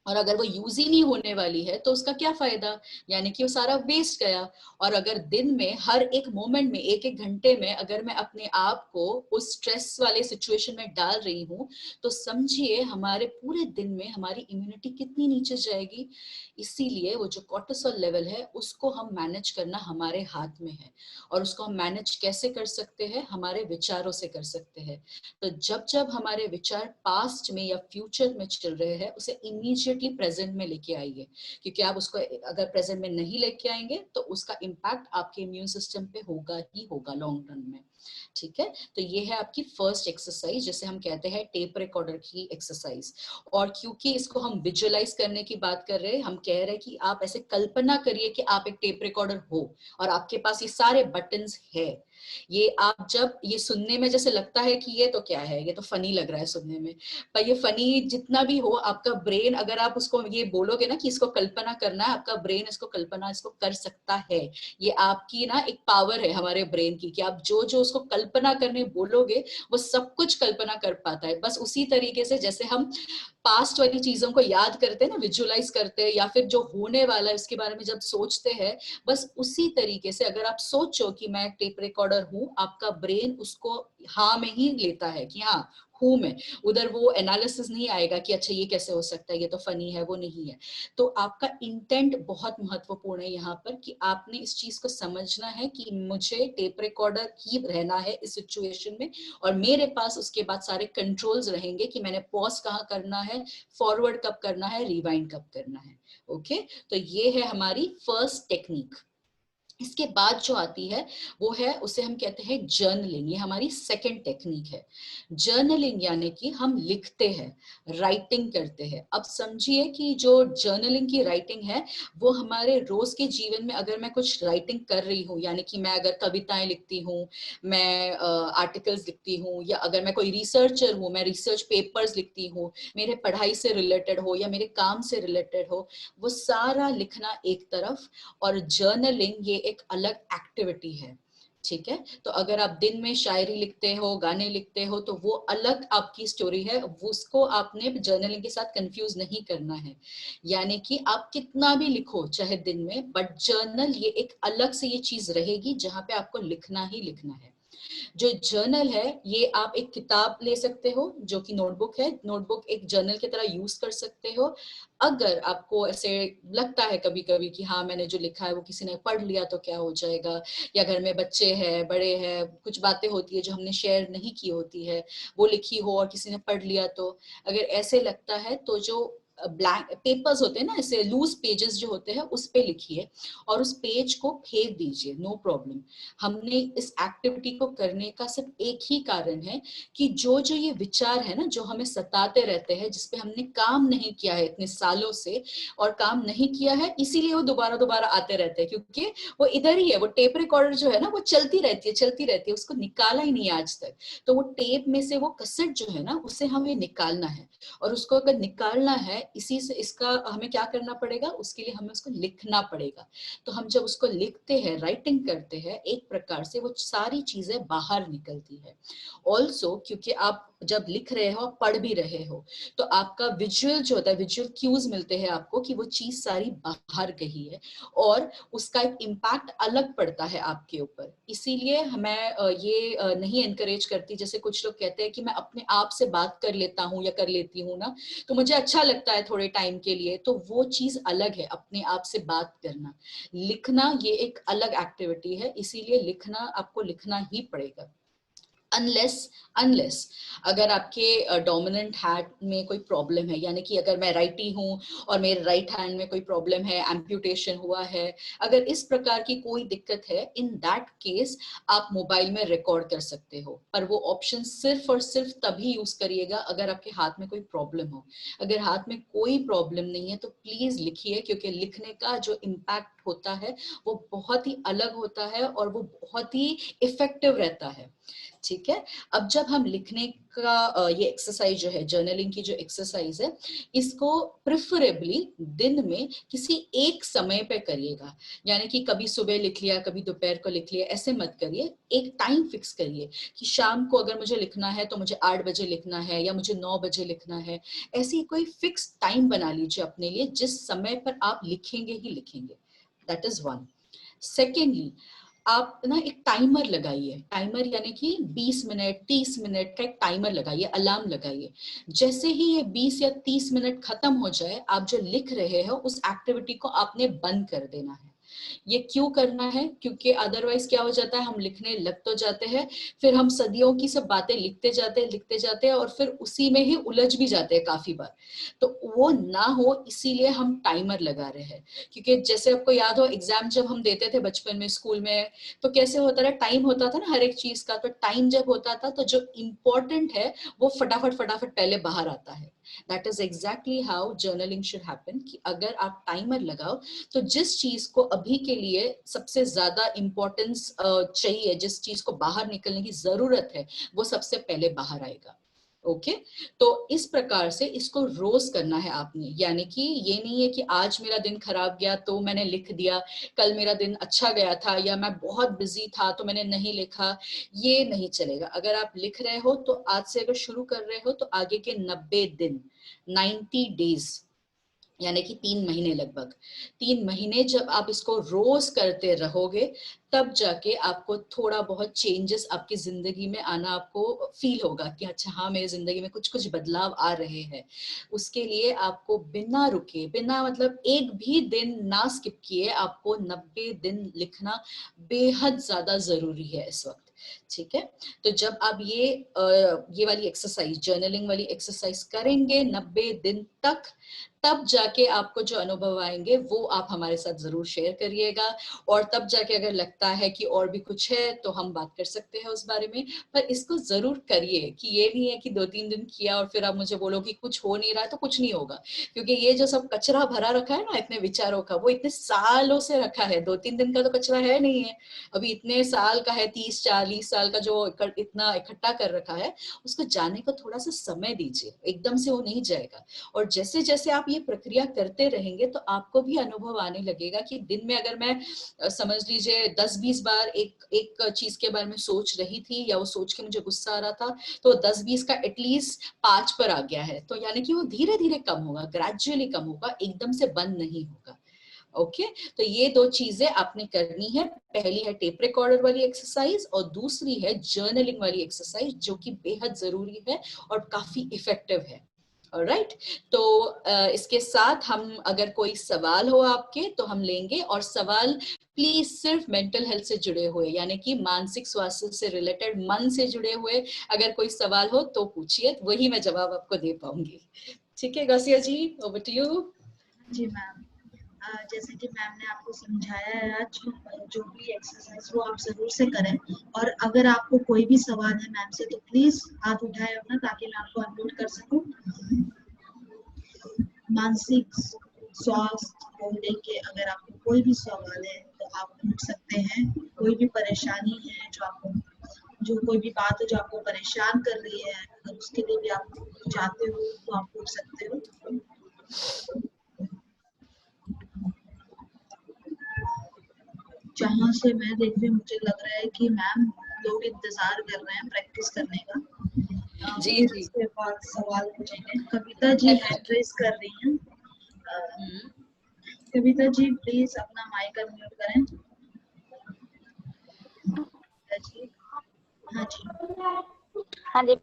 और अगर वो यूज ही नहीं होने वाली है तो उसका क्या फायदा, यानी कि वो सारा वेस्ट गया। और अगर दिन में हर एक मोमेंट में, एक एक घंटे में अगर मैं अपने आप को उस स्ट्रेस वाले सिचुएशन में डाल रही हूँ, तो समझिए हमारे पूरे दिन में हमारी इम्यूनिटी कितनी नीचे जाएगी। इसीलिए वो जो कॉर्टिसोल लेवल है उसको हम मैनेज करना हमारे हाथ में है। और उसको हम मैनेज कैसे कर सकते हैं, हमारे विचारों से कर सकते हैं। तो जब जब हमारे विचार पास्ट में या फ्यूचर में चल रहे हैं, उसे इमीडिएटली प्रेजेंट में लेके आइए, क्योंकि आप उसको अगर प्रेजेंट में नहीं लेके आएंगे तो उसका इम्पैक्ट आपके इम्यून सिस्टम पे होगा ही होगा लॉन्ग रन में। ठीक है, तो ये है आपकी फर्स्ट एक्सरसाइज, जिसे हम कहते हैं टेप रिकॉर्डर की एक्सरसाइज। और क्योंकि इसको हम विजुअलाइज करने की बात कर रहे हैं, हम कह रहे हैं कि आप ऐसे कल्पना करिए कि आप एक टेप रिकॉर्डर हो और आपके पास ये सारे बटन्स है। ये आप जब ये सुनने में जैसे लगता है कि ये तो क्या है, ये तो फनी लग रहा है सुनने में, पर ये फनी जितना भी हो, आपका ब्रेन अगर आप उसको ये बोलोगे ना कि इसको कल्पना करना है, आपका ब्रेन इसको कल्पना इसको कर सकता है। ये आपकी ना एक पावर है हमारे ब्रेन की, कि आप जो जो उसको कल्पना करने बोलोगे वो सब कुछ कल्पना कर पाता है। बस उसी तरीके से जैसे हम पास्ट वाली चीजों को याद करते हैं ना, विजुअलाइज करते हैं, या फिर जो होने वाला है उसके बारे में जब सोचते हैं, बस उसी तरीके से अगर आप सोचो कि मैं टेप रिकॉर्डर हूं, आपका ब्रेन उसको हाँ में ही लेता है कि हाँ हूं मैं। उधर वो एनालिसिस नहीं आएगा कि अच्छा ये कैसे हो सकता है, ये तो फनी है, वो नहीं है। तो आपका इंटेंट बहुत महत्वपूर्ण है यहाँ पर, कि आपने इस चीज को समझना है कि मुझे टेप रिकॉर्डर ही रहना है इस सिचुएशन में, और मेरे पास उसके बाद सारे कंट्रोल्स रहेंगे कि मैंने पॉज कहाँ करना है, फॉरवर्ड कब करना है, रिवाइंड कब करना है। ओके, तो ये है हमारी फर्स्ट टेक्निक। इसके बाद जो आती है वो है, उसे हम कहते हैं जर्नलिंग। ये हमारी सेकंड टेक्निक है। जर्नलिंग यानी कि हम लिखते हैं, राइटिंग करते हैं। अब समझिए कि जो जर्नलिंग की राइटिंग है वो हमारे रोज के जीवन में, अगर मैं कुछ राइटिंग कर रही हूँ, यानी कि मैं अगर कविताएं लिखती हूँ, मैं आर्टिकल्स लिखती हूँ, या अगर मैं कोई रिसर्चर हूँ, मैं रिसर्च पेपर्स लिखती हूँ, मेरे पढ़ाई से रिलेटेड हो या मेरे काम से रिलेटेड हो, वो सारा लिखना एक तरफ, और जर्नलिंग ये एक अलग एक्टिविटी है। ठीक है, तो अगर आप दिन में शायरी लिखते हो, गाने लिखते हो, तो वो अलग आपकी स्टोरी है, उसको आपने जर्नलिंग के साथ कंफ्यूज नहीं करना है। यानी कि आप कितना भी लिखो चाहे दिन में, बट जर्नल ये एक अलग से ये चीज रहेगी जहां पे आपको लिखना ही लिखना है। जो जर्नल है ये आप एक किताब ले सकते हो जो कि नोटबुक है, नोटबुक एक जर्नल की तरह यूज कर सकते हो। अगर आपको ऐसे लगता है कभी कभी कि हाँ मैंने जो लिखा है वो किसी ने पढ़ लिया तो क्या हो जाएगा, या घर में बच्चे हैं, बड़े हैं, कुछ बातें होती है जो हमने शेयर नहीं की होती है, वो लिखी हो और किसी ने पढ़ लिया, तो अगर ऐसे लगता है तो जो ब्लैंक पेपर्स होते हैं ना, ऐसे लूज पेजेस जो होते हैं, उस पे लिखिए और उस पेज को फेंक दीजिए, नो प्रॉब्लम। हमने इस एक्टिविटी को करने का सिर्फ एक ही कारण है कि जो जो ये विचार है ना, जो हमें सताते रहते हैं, जिसपे हमने काम नहीं किया है इतने सालों से, और काम नहीं किया है इसीलिए वो दोबारा दोबारा आते रहते हैं, क्योंकि वो इधर ही है, वो टेप रिकॉर्डर जो है ना वो चलती रहती है चलती रहती है, उसको निकाला ही नहीं आज तक। तो वो टेप में से वो कैसेट जो है ना उसे हमें निकालना है, और उसको अगर निकालना है इसी से, इसका हमें क्या करना पड़ेगा, उसके लिए हमें उसको लिखना पड़ेगा। तो हम जब उसको लिखते हैं, राइटिंग करते हैं, एक प्रकार से वो सारी चीजें बाहर निकलती है। ऑल्सो क्योंकि आप जब लिख रहे हो, पढ़ भी रहे हो, तो आपका विजुअल जो होता है, विजुअल क्यूज मिलते हैं आपको कि वो चीज सारी बाहर गई है, और उसका एक इम्पैक्ट अलग पड़ता है आपके ऊपर। इसीलिए मैं ये नहीं एनकरेज करती, जैसे कुछ लोग कहते हैं कि मैं अपने आप से बात कर लेता हूँ या कर लेती हूँ ना, तो मुझे अच्छा लगता है थोड़े टाइम के लिए, तो वो चीज अलग है, अपने आप से बात करना। लिखना ये एक अलग एक्टिविटी है, इसीलिए लिखना आपको लिखना ही पड़ेगा। अनलेस अगर आपके डोमिनेंट हैंड में कोई प्रॉब्लम है, यानी कि अगर मैं राइटी हूँ और मेरे राइट हैंड में कोई प्रॉब्लम है, एम्प्यूटेशन हुआ है, अगर इस प्रकार की कोई दिक्कत है, इन दैट केस आप मोबाइल में रिकॉर्ड कर सकते हो, पर वो ऑप्शन सिर्फ और सिर्फ तभी यूज करिएगा अगर आपके हाथ में कोई प्रॉब्लम हो। अगर हाथ में कोई प्रॉब्लम नहीं है तो प्लीज लिखिए, क्योंकि लिखने का जो इम्पैक्ट होता है वो बहुत ही अलग होता है और वो बहुत ही इफेक्टिव रहता है। ठीक है, अब जब हम लिखने का ये एक्सरसाइज जो है, जर्नलिंग की जो एक्सरसाइज है, इसको प्रेफरेबली दिन में किसी एक समय पे करिएगा। यानी कि कभी सुबह लिख लिया, कभी दोपहर को लिख लिया, ऐसे मत करिए। एक टाइम फिक्स करिए कि शाम को अगर मुझे लिखना है तो मुझे 8 बजे लिखना है या मुझे 9 बजे लिखना है। ऐसी कोई फिक्स टाइम बना लीजिए अपने लिए जिस समय पर आप लिखेंगे ही लिखेंगे। That is one. सेकेंडली, आप ना एक टाइमर लगाइए। टाइमर यानी कि 20 मिनट 30 मिनट का एक टाइमर लगाइए, अलार्म लगाइए। जैसे ही ये 20 या 30 मिनट खत्म हो जाए, आप जो लिख रहे हो उस एक्टिविटी को आपने बंद कर देना है। ये क्यों करना है? क्योंकि अदरवाइज क्या हो जाता है, हम लिखने लग तो जाते हैं, फिर हम सदियों की सब बातें लिखते जाते हैं और फिर उसी में ही उलझ भी जाते हैं काफी बार। तो वो ना हो इसीलिए हम टाइमर लगा रहे हैं। क्योंकि जैसे आपको याद हो, एग्जाम जब हम देते थे बचपन में स्कूल में, तो कैसे होता था, टाइम होता था ना हर एक चीज का। तो टाइम जब होता था तो जो इम्पोर्टेंट है वो फटाफट फटाफट पहले बाहर आता है। That is exactly how journaling should happen, कि अगर आप टाइमर लगाओ तो जिस चीज को अभी के लिए सबसे ज्यादा इंपॉर्टेंस चाहिए, जिस चीज को बाहर निकलने की जरूरत है, वो सबसे पहले बाहर आएगा। ओके तो इस प्रकार से इसको रोज करना है आपने। यानी कि ये नहीं है कि आज मेरा दिन खराब गया तो मैंने लिख दिया, कल मेरा दिन अच्छा गया था या मैं बहुत बिजी था तो मैंने नहीं लिखा, ये नहीं चलेगा। अगर आप लिख रहे हो तो आज से अगर शुरू कर रहे हो तो आगे के 90 दिन 90 डेज यानी कि 3 महीने, लगभग 3 महीने जब आप इसको रोज करते रहोगे, तब जाके आपको थोड़ा बहुत चेंजेस आपकी जिंदगी में आना आपको फील होगा कि अच्छा हाँ मेरी जिंदगी में कुछ कुछ बदलाव आ रहे हैं। उसके लिए आपको बिना रुके, बिना मतलब एक भी दिन ना स्किप किए, आपको 90 दिन लिखना बेहद ज्यादा जरूरी है इस वक्त। ठीक है, तो जब आप ये वाली एक्सरसाइज, जर्नलिंग वाली एक्सरसाइज करेंगे 90 दिन तक, तब जाके आपको जो अनुभव आएंगे वो आप हमारे साथ जरूर शेयर करिएगा। और तब जाके अगर लगता है कि और भी कुछ है तो हम बात कर सकते हैं उस बारे में। पर इसको जरूर करिए, कि ये नहीं है कि 2-3 दिन किया और फिर आप मुझे बोलो कि कुछ हो नहीं रहा है, तो कुछ नहीं होगा। क्योंकि ये जो सब कचरा भरा रखा है ना इतने विचारों का, वो इतने सालों से रखा है। 2-3 दिन का तो कचरा है नहीं है, अभी इतने साल का है, 30-40 साल का जो इतना इकट्ठा कर रखा है, उसको जाने को थोड़ा सा समय दीजिए, एकदम से वो नहीं जाएगा। और जैसे जैसे आप ये प्रक्रिया करते रहेंगे तो आपको भी अनुभव आने लगेगा कि दिन में अगर मैं समझ लीजिए 10-20 बार एक चीज के बारे में सोच रही थी, या वो सोच के मुझे गुस्सा आ रहा था, तो 10-20 का एटलीस्ट 5 पर आ गया है। तो यानी कि वो धीरे धीरे कम होगा, ग्रेजुअली कम होगा, एकदम से बंद नहीं होगा। ओके तो ये 2 चीजें आपने करनी है। पहली है टेप रिकॉर्डर वाली एक्सरसाइज और दूसरी है जर्नलिंग वाली एक्सरसाइज, जो कि बेहद जरूरी है और काफी इफेक्टिव है। ऑलराइट, तो इसके साथ हम, अगर कोई सवाल हो आपके तो हम लेंगे। और सवाल प्लीज सिर्फ मेंटल हेल्थ से जुड़े हुए, यानी कि मानसिक स्वास्थ्य से रिलेटेड, मन से जुड़े हुए अगर कोई सवाल हो तो पूछिए, वही मैं जवाब आपको दे पाऊंगी। ठीक है गौसिया जी, over to you. Ji ma'am, जैसे कि मैम ने आपको समझाया है आज, जो भी एक्सरसाइज वो आप जरूर से करें। और अगर आपको कोई भी सवाल है मैम से तो प्लीज हाथ उठाए अपना, ताकि मैं आपको अनम्यूट कर सकूं। मानसिक स्वास्थ्य को लेके अगर आपको कोई भी सवाल है तो आप पूछ सकते हैं। कोई भी परेशानी है जो कोई भी बात है जो आपको परेशान कर रही है, अगर उसके लिए भी आप चाहते हो तो आप पूछ सकते हो। जहाँ से मैं देख रही हूँ मुझे लग रहा है कि मैम लोग इंतजार कर रहे हैं प्रैक्टिस करने का। जी जी, इसके बाद सवाल पूछेंगे। कविता जी हैंड रेज कर रही हैं। कविता जी प्लीज अपना माइक अनम्यूट करें। जी हाँ जी, हाँ जी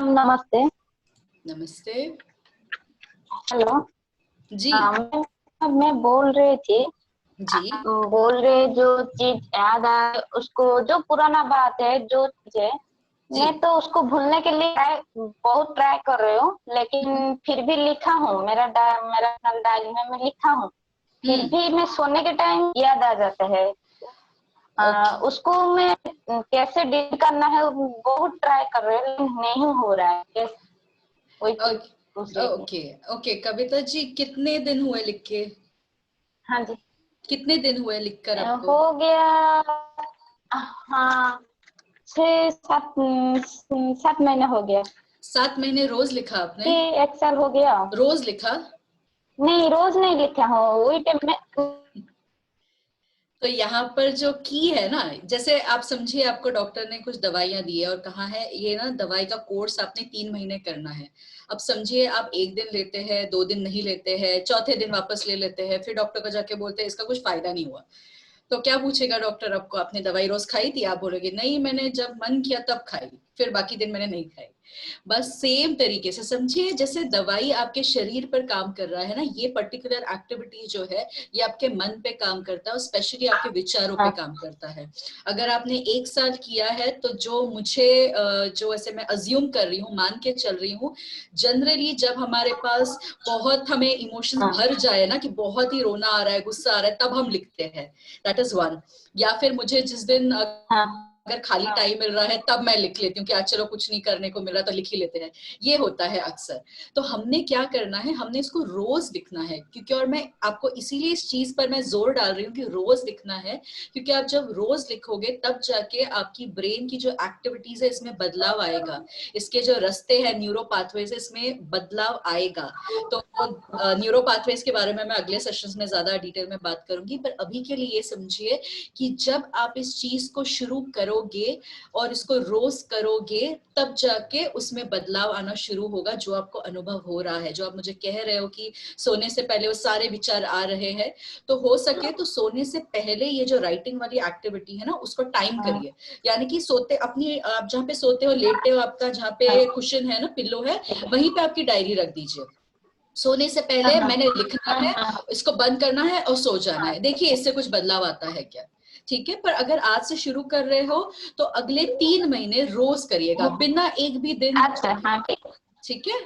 नमस्ते। नमस्ते हेलो जी। मैं बोल रही थी, जी बोल रहे जो चीज याद आए उसको, जो पुराना बात है जो चीज है, मैं तो उसको भूलने के लिए बहुत ट्राई कर रही हूँ, लेकिन फिर भी लिखा हूँ, मेरा डायरी में मैं लिखा हूँ, फिर भी मैं सोने के टाइम याद आ जाता है। उसको मैं कैसे डील करना है बहुत ट्राई कर रही हूँ, लेकिन नहीं हो रहा है। ओके ओके, कविता जी कितने दिन हुए लिख के? हाँ जी कितने दिन हुए लिखकर आपको? हो गया, हाँ 6-7 महीने हो गया। 7 महीने रोज लिखा आपने? 1 साल हो गया। रोज लिखा? नहीं, रोज नहीं लिखा हूँ, वही टाइम में। तो यहाँ पर जो की है ना, जैसे आप समझिए आपको डॉक्टर ने कुछ दवाइयां दी है और कहा है ये ना दवाई का कोर्स आपने 3 महीने करना है। अब समझिए आप 1 दिन लेते हैं, 2 दिन नहीं लेते हैं, चौथे दिन वापस ले लेते हैं, फिर डॉक्टर को जाके बोलते हैं इसका कुछ फायदा नहीं हुआ, तो क्या पूछेगा डॉक्टर आपको? आपने दवाई रोज खाई थी? आप बोलोगे नहीं, मैंने जब मन किया तब खाई, फिर बाकी दिन मैंने नहीं खाई। बस सेम तरीके से समझिए, जैसे दवाई आपके शरीर पर काम कर रहा है ना, ये पर्टिकुलर एक्टिविटी जो है ये आपके मन पे काम करता है और स्पेशली आपके विचारों पे काम करता है। अगर आपने 1 साल किया है तो जो मुझे जो ऐसे मैं अज्यूम कर रही हूँ, मान के चल रही हूँ, जनरली जब हमारे पास बहुत हमें इमोशंस भर जाए ना, कि बहुत ही रोना आ रहा है, गुस्सा आ रहा है, तब हम लिखते हैं, दैट इज वन। या फिर मुझे जिस दिन अगर खाली टाइम मिल रहा है तब मैं लिख लेती हूँ कि आज चलो कुछ नहीं करने को मिल रहा तो लिख ही लेते हैं, ये होता है अक्सर। तो हमने क्या करना है, हमने इसको रोज लिखना है, क्योंकि और मैं आपको इसीलिए इस चीज पर मैं जोर डाल रही हूँ कि रोज लिखना है, क्योंकि आप जब रोज लिखोगे तब जाके आपकी ब्रेन की जो एक्टिविटीज है इसमें बदलाव आएगा, इसके जो रास्ते हैं न्यूरो पाथवेज इसमें बदलाव आएगा। तो न्यूरो पाथवेज के बारे में मैं अगले सेशंस में ज्यादा डिटेल में बात करूंगी, पर अभी के लिए ये समझिए कि जब आप इस चीज को शुरू करोगे और इसको रोज करोगे तब जाके उसमें बदलाव आना शुरू होगा, जो आपको अनुभव हो रहा है, जो आप मुझे कह रहे हो कि सोने से पहले वो सारे विचार आ रहे हैं, तो हो सके तो सोने से पहले ये जो राइटिंग वाली एक्टिविटी है ना उसको टाइम करिए। यानी कि सोते अपनी आप जहाँ पे सोते हो, लेटे हो, आपका जहाँ पे कुशन है ना, पिल्लो है, वहीं पे आपकी डायरी रख दीजिए। सोने से पहले मैंने लिखना है, इसको बंद करना है और सो जाना है। देखिए इससे कुछ बदलाव आता है क्या, ठीक है? पर अगर आज से शुरू कर रहे हो तो अगले 3 महीने रोज करिएगा, बिना एक भी दिन। अच्छा, हाँ ठीक है,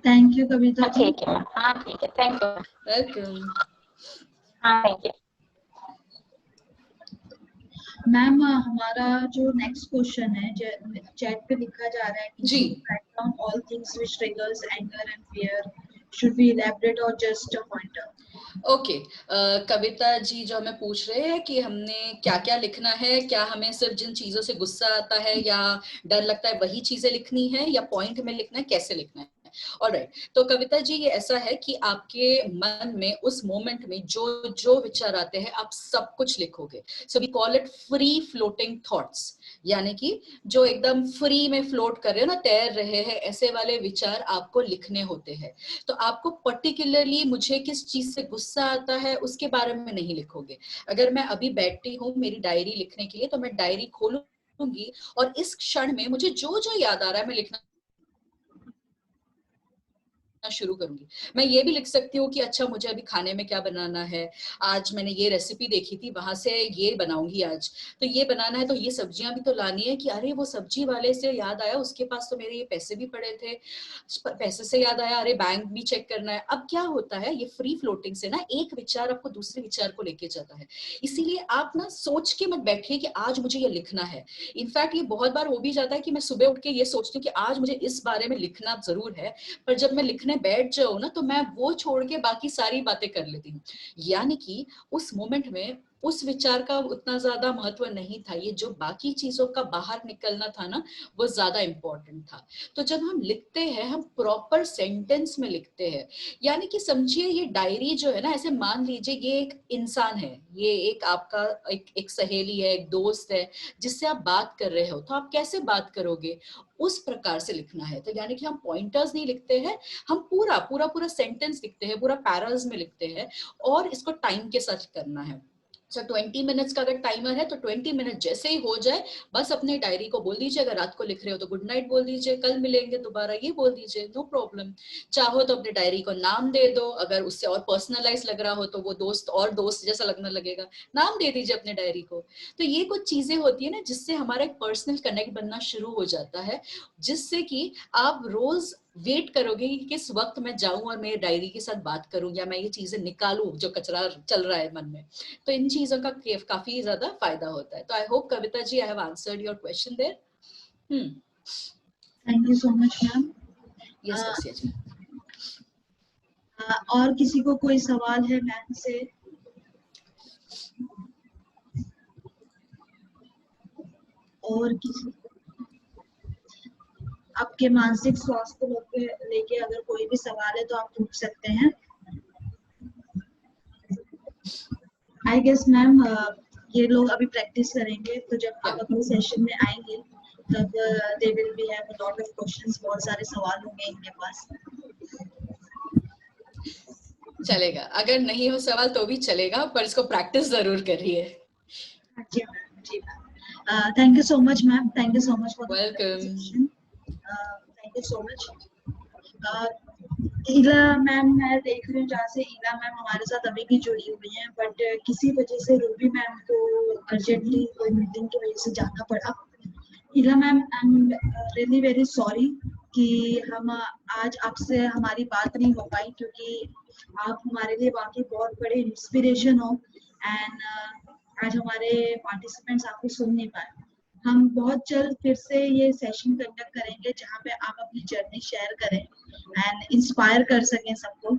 थैंक यू कविता जी। ठीक है, हाँ ठीक है, थैंक यू, वेलकम। हाँ थैंक यू। मैम हमारा जो नेक्स्ट क्वेश्चन है चैट पे लिखा जा रहा है कि जी, write down all things which triggers anger and fear, should we elaborate और just a pointer? Okay. Kavita ji जो हमें पूछ रहे हैं कि हमने क्या क्या लिखना है, क्या हमें सिर्फ जिन चीजों से गुस्सा आता है या डर लगता है वही चीजें लिखनी है या पॉइंट में लिखना है, कैसे लिखना है? ऑलराइट, तो कविता जी ये ऐसा है कि आपके मन में उस मोमेंट में जो जो विचार आते हैं आप सब कुछ लिखोगे। So we call it free floating thoughts, यानी कि जो एकदम फ्री में फ्लोट कर रहे हो ना, तैर रहे हैं, ऐसे वाले विचार आपको लिखने होते हैं। तो आपको पर्टिकुलरली मुझे किस चीज से गुस्सा आता है उसके बारे में नहीं लिखोगे। अगर मैं अभी बैठती हूँ मेरी डायरी लिखने के लिए तो मैं डायरी खोलूंगी और इस क्षण में मुझे जो जो याद आ रहा है मैं लिखना शुरू करूंगी। मैं ये भी लिख सकती हूँ कि अच्छा मुझे अभी खाने में क्या बनाना है, आज मैंने ये रेसिपी देखी थी वहां से ये बनाऊंगी आज, तो ये बनाना है, तो ये सब्जियां भी तो लानी है, कि अरे वो सब्जी वाले से याद आया उसके पास तो मेरे ये पैसे भी पड़े थे, पैसे से याद आया अरे बैंक भी चेक करना है। अब क्या होता है, ये फ्री फ्लोटिंग से ना एक विचार आपको दूसरे विचार को लेके जाता है। इसीलिए आप ना सोच के मत बैठिए कि आज मुझे ये लिखना है। इनफैक्ट ये बहुत बार हो भी जाता है कि मैं सुबह उठ के ये सोचती हूँ कि आज मुझे इस बारे में लिखना जरूर है, पर जब मैं लिखने बैठ जाऊं ना तो मैं वो छोड़ के बाकी सारी बातें कर लेती हूँ। यानी कि उस मोमेंट में उस विचार का उतना ज्यादा महत्व नहीं था, ये जो बाकी चीजों का बाहर निकलना था ना वो ज्यादा इंपॉर्टेंट था। तो जब हम लिखते हैं हम प्रॉपर सेंटेंस में लिखते हैं, यानी कि समझिए ये डायरी जो है ना, ऐसे मान लीजिए ये एक इंसान है, ये एक आपका एक सहेली है, एक दोस्त है जिससे आप बात कर रहे हो, तो आप कैसे बात करोगे उस प्रकार से लिखना है। तो यानी कि हम पॉइंटर्स नहीं लिखते हैं, हम पूरा पूरा पूरा सेंटेंस लिखते हैं, पूरा पैराज में लिखते हैं और इसको टाइम के साथ करना है। सो 20 मिनट्स का अगर टाइमर है तो 20 मिनट जैसे ही हो जाए बस अपने डायरी को बोल दीजिए, अगर रात को लिख रहे हो तो गुड नाइट बोल दीजिए, कल मिलेंगे दोबारा ये बोल दीजिए, नो प्रॉब्लम। चाहो तो अपने डायरी को नाम दे दो, अगर उससे और पर्सनलाइज लग रहा हो तो वो दोस्त और दोस्त जैसा लगने लगेगा, नाम दे दीजिए अपने डायरी को। तो ये कुछ चीजें होती है ना जिससे हमारा एक पर्सनल कनेक्ट बनना शुरू हो जाता है, जिससे कि आप रोज वेट करोगे कि किस वक्त मैं जाऊं और मेरी डायरी के साथ बात करूं या मैं ये चीजें निकालूं जो कचरा चल रहा है मन में। तो इन चीजों का काफी ज्यादा फायदा होता है। तो I hope Kavita ji I have answered your question there. Thank you so much ma'am. Yes कसिया जी। और किसी को कोई सवाल है मैम से? और किसी आपके मानसिक स्वास्थ्य लेके अगर कोई भी सवाल है तो आप पूछ सकते हैं। आई गेस मैम ये लोग अभी प्रैक्टिस करेंगे, तो जब आप अपने सेशन में आएंगे तब they will be have a lot of questions, बहुत सारे सवाल होंगे इनके पास। चलेगा, अगर नहीं हो सवाल तो भी चलेगा, पर इसको प्रैक्टिस जरूर करिए। जी ma'am, ji ma'am. Thank you so much ma'am, thank you so much for welcome. Thank you so much. Ila ma'am, मैं देख रही हूँ जहाँ से ईला मैम हमारे साथ अभी भी जुड़ी हुई हैं, बट किसी वजह से रूबी मैम को अर्जेंटली कोई मीटिंग की वजह से जाना पड़ा। ईला ma'am, I am really very sorry कि हम आज आपसे हमारी बात नहीं हो पाई, क्योंकि आप हमारे लिए वाकई बहुत बड़े इंस्पिरेशन हो, एंड आज हमारे पार्टिसिपेंट्स आपको सुन नहीं पाए। हम बहुत जल्द फिर से ये सेशन कंडक्ट करेंगे जहाँ पे आप अपनी जर्नी शेयर करें एंड इंस्पायर कर सकें सबको।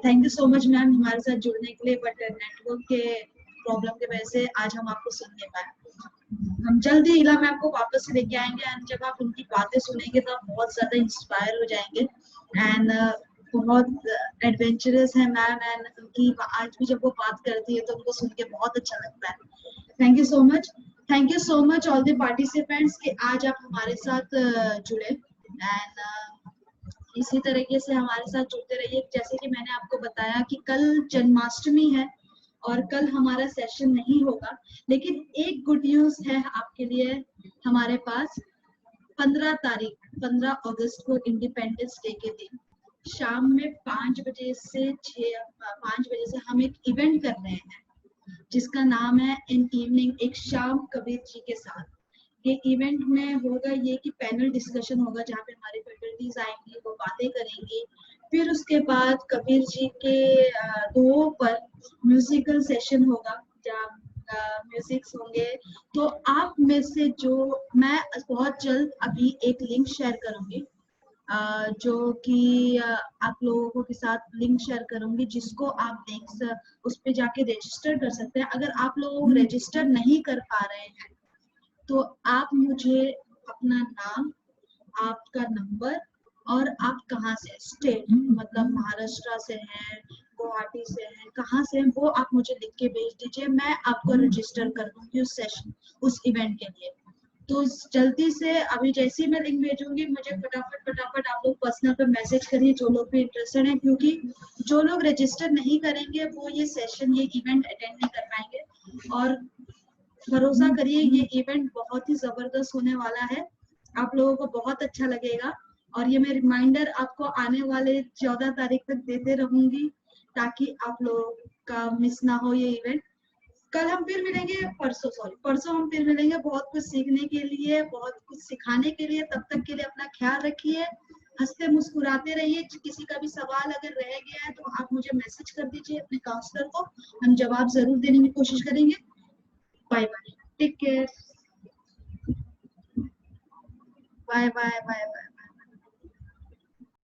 Thank you so much ma'am हमारे साथ जुड़ने के लिए, बट नेटवर्क के प्रॉब्लम की वजह से आज हम आपको सुन नहीं पाए। हम जल्द ही इला मैम को वापस से लेके आएंगे, एंड जब आप उनकी बातें सुनेंगे तो आप बहुत ज्यादा इंस्पायर हो जाएंगे। एंड बहुत एडवेंचरस है मैम, एंड उनकी आज भी जब वो बात करती है तो उनको सुन के बहुत अच्छा लगता है। Thank you so much, thank you so much all the participants कि आज आप हमारे साथ जुड़े, एंड इसी तरीके से हमारे साथ जुड़ते रहिए। जैसे कि मैंने आपको बताया कि कल जन्माष्टमी है और कल हमारा सेशन नहीं होगा, लेकिन एक गुड न्यूज है आपके लिए हमारे पास। 15 अगस्त को इंडिपेंडेंस डे के दिन शाम में 5 बजे से 5 बजे से हम एक इवेंट कर रहे हैं जिसका नाम है इन इवनिंग एक शाम कबीर जी के साथ। ये इवेंट में होगा ये कि पैनल डिस्कशन होगा जहाँ पे हमारी फैकल्टीज आएंगी, वो बातें करेंगी। फिर उसके बाद कबीर जी के दोहों पर म्यूजिकल सेशन होगा जहाँ म्यूजिक्स होंगे। तो आप में से जो मैं बहुत जल्द अभी एक लिंक शेयर करूंगी, जो कि आप लोगों के साथ लिंक शेयर करूंगी, जिसको आप उस पे जाके रजिस्टर कर सकते हैं। अगर आप लोग रजिस्टर नहीं कर पा रहे हैं तो आप मुझे अपना नाम, आपका नंबर और आप कहाँ से, स्टेट मतलब महाराष्ट्र से हैं, गुवाहाटी से हैं, कहाँ से हैं, वो आप मुझे लिख के भेज दीजिए। मैं आपको रजिस्टर कर दूंगी उस सेशन, उस इवेंट के लिए। तो जल्दी से अभी जैसे ही मैं लिंक भेजूंगी मुझे फटाफट आप लोग पर्सनल पे मैसेज करिए जो लोग भी इंटरेस्टेड हैं, क्योंकि जो लोग रजिस्टर नहीं करेंगे वो ये सेशन, ये इवेंट अटेंड नहीं कर पाएंगे। और भरोसा करिए ये इवेंट बहुत ही जबरदस्त होने वाला है, आप लोगों को बहुत अच्छा लगेगा। और ये मैं रिमाइंडर आपको आने वाले 14 तारीख तक देते रहूंगी ताकि आप लोगों का मिस ना हो ये इवेंट। कल हम फिर मिलेंगे, परसों हम फिर मिलेंगे बहुत कुछ सीखने के लिए, बहुत कुछ सिखाने के लिए। तब तक के लिए अपना ख्याल रखिए, हंसते मुस्कुराते रहिए। किसी का भी सवाल अगर रह गया है तो आप मुझे मैसेज कर दीजिए अपने काउंसलर को, हम जवाब जरूर देने की कोशिश करेंगे। Bye bye, take care, bye bye bye bye.